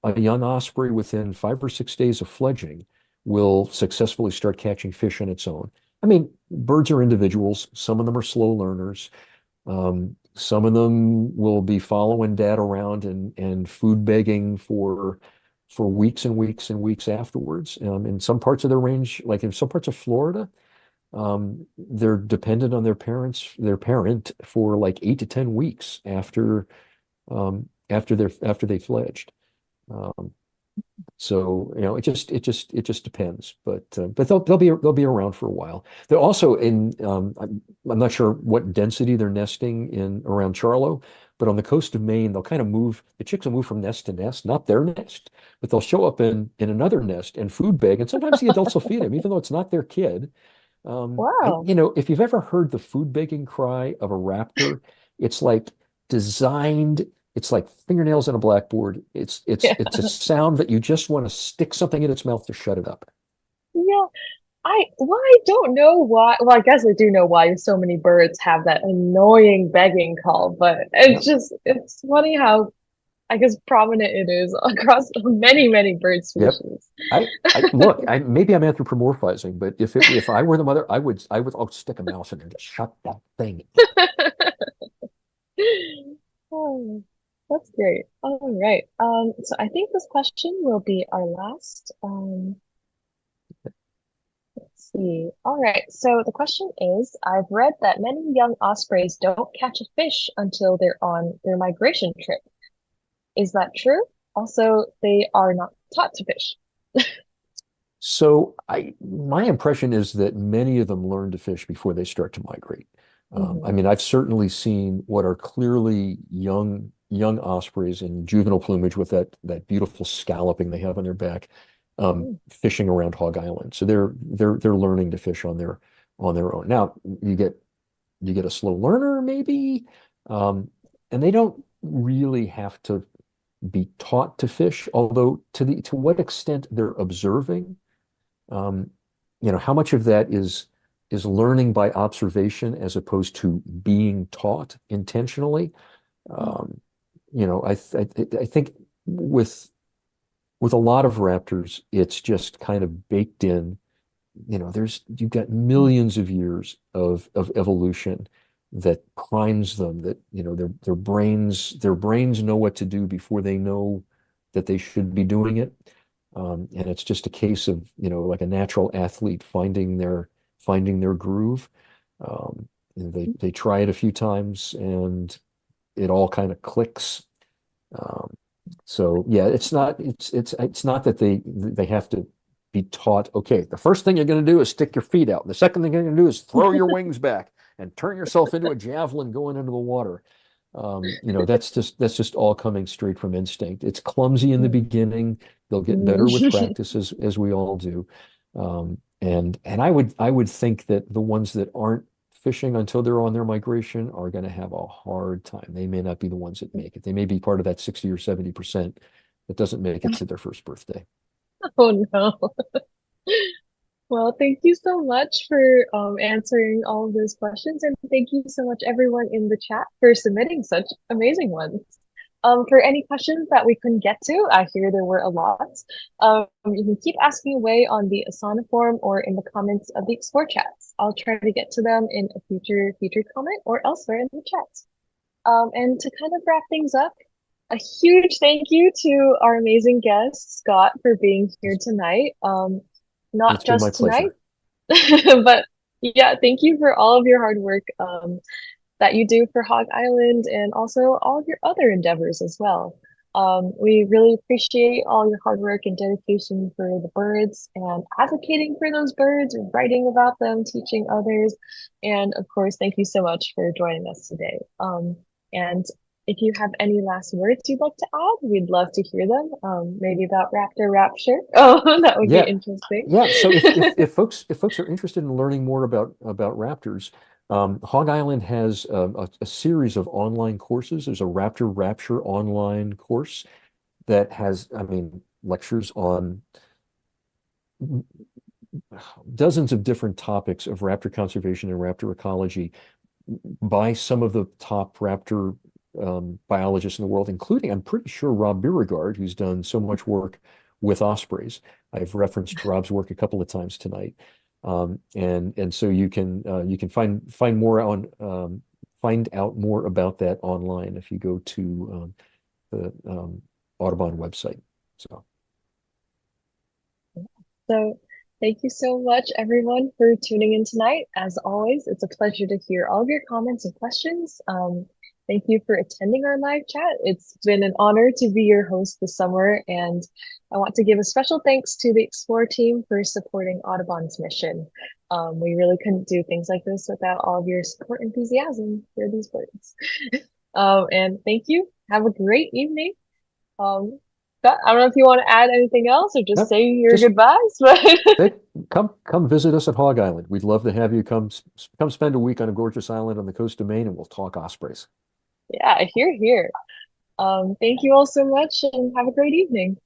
a young osprey within 5 or 6 days of fledging will successfully start catching fish on its own. I mean, birds are individuals. Some of them are slow learners. Some of them will be following dad around and food begging for weeks and weeks and weeks afterwards. In some parts of the range, like in some parts of Florida, they're dependent on their parent for like 8 to 10 weeks after they fledged. Um, so it just depends, but they'll be around for a while. They're also I'm not sure what density they're nesting in around Charlo, but on the coast of Maine they'll kind of move. The chicks will move from nest to nest, not their nest, but they'll show up in another nest and food beg, and sometimes the adults will feed them, even though it's not their kid. Wow. If you've ever heard the food begging cry of a raptor, it's like designed, it's like fingernails on a blackboard. It's a sound that you just want to stick something in its mouth to shut it up. Yeah, I don't know why. Well, I guess I do know why so many birds have that annoying begging call, but Yeah. it's funny how I guess prominent it is across many, many bird Yep. species. I look, maybe I'm anthropomorphizing, but if I were the mother, I'll stick a mouse in there and just shut that thing. Oh, that's great. All right. So I think this question will be our last. Let's See. All right. So the question is, I've read that many young ospreys don't catch a fish until they're on their migration trip. Is that true? Also, they are not taught to fish. So my impression is that many of them learn to fish before they start to migrate. I Hmm. mean, I've certainly seen what are clearly young ospreys in juvenile plumage with that beautiful scalloping they have on their back, fishing around Hog Island. So they're learning to fish on their own. Now you get a slow learner maybe, and they don't really have to be taught to fish, although to what extent they're observing, um, how much of that is learning by observation as opposed to being taught intentionally. Um, I think with with a lot of raptors, it's just kind of baked in. You've got millions of years of evolution that primes them, that their brains know what to do before they know that they should be doing it. And it's just a case of, like a natural athlete finding their groove. They try it a few times and it all kind of clicks. Um, so yeah, it's not that they have to be taught, okay, the first thing you're going to do is stick your feet out. The second thing you're going to do is throw your wings back and turn yourself into a javelin going into the water. That's just all coming straight from instinct. It's clumsy in the beginning. They'll get better with practice as we all do. And I would think that the ones that aren't fishing until they're on their migration are going to have a hard time. They may not be the ones that make it. They may be part of that 60 or 70% that doesn't make it to their first birthday. Oh no. Well, thank you so much for answering all of those questions, and thank you so much everyone in the chat for submitting such amazing ones. For any questions that we couldn't get to, I hear there were a lot. You can keep asking away on the Asana forum or in the comments of the Explore chats. I'll try to get to them in a future comment or elsewhere in the chat. And to kind of wrap things up, a huge thank you to our amazing guest, Scott, for being here It's, tonight. it's Not been my just tonight, pleasure. but yeah, thank you for all of your hard work that you do for Hog Island and also all of your other endeavors as well. We really appreciate all your hard work and dedication for the birds and advocating for those birds, writing about them, teaching others. And of course, thank you so much for joining us today. And if you have any last words you'd like to add, we'd love to hear them. Maybe about Raptor Rapture. Oh, that would be Yeah. interesting. Yeah. So if folks are interested in learning more about raptors, Hog Island has a series of online courses. There's a Raptor Rapture online course that has, I mean, lectures on dozens of different topics of raptor conservation and raptor ecology by some of the top raptor biologists in the world, including, I'm pretty sure, Rob Beauregard, who's done so much work with ospreys. I've referenced Rob's work a couple of times tonight. And so you can find out more about that online if you go to the Audubon website. So So, thank you so much, everyone, for tuning in tonight. As always, it's a pleasure to hear all of your comments and questions. Thank you for attending our live chat. It's been an honor to be your host this summer, and I want to give a special thanks to the Explore team for supporting Audubon's mission. We really couldn't do things like this without all of your support and enthusiasm for these birds. And thank you. Have a great evening. Um, but I don't know if you want to add anything else or just no, say your just goodbyes, but come visit us at Hog Island. We'd love to have you come spend a week on a gorgeous island on the coast of Maine, and we'll talk ospreys. yeah, here, here. Thank you all so much and have a great evening.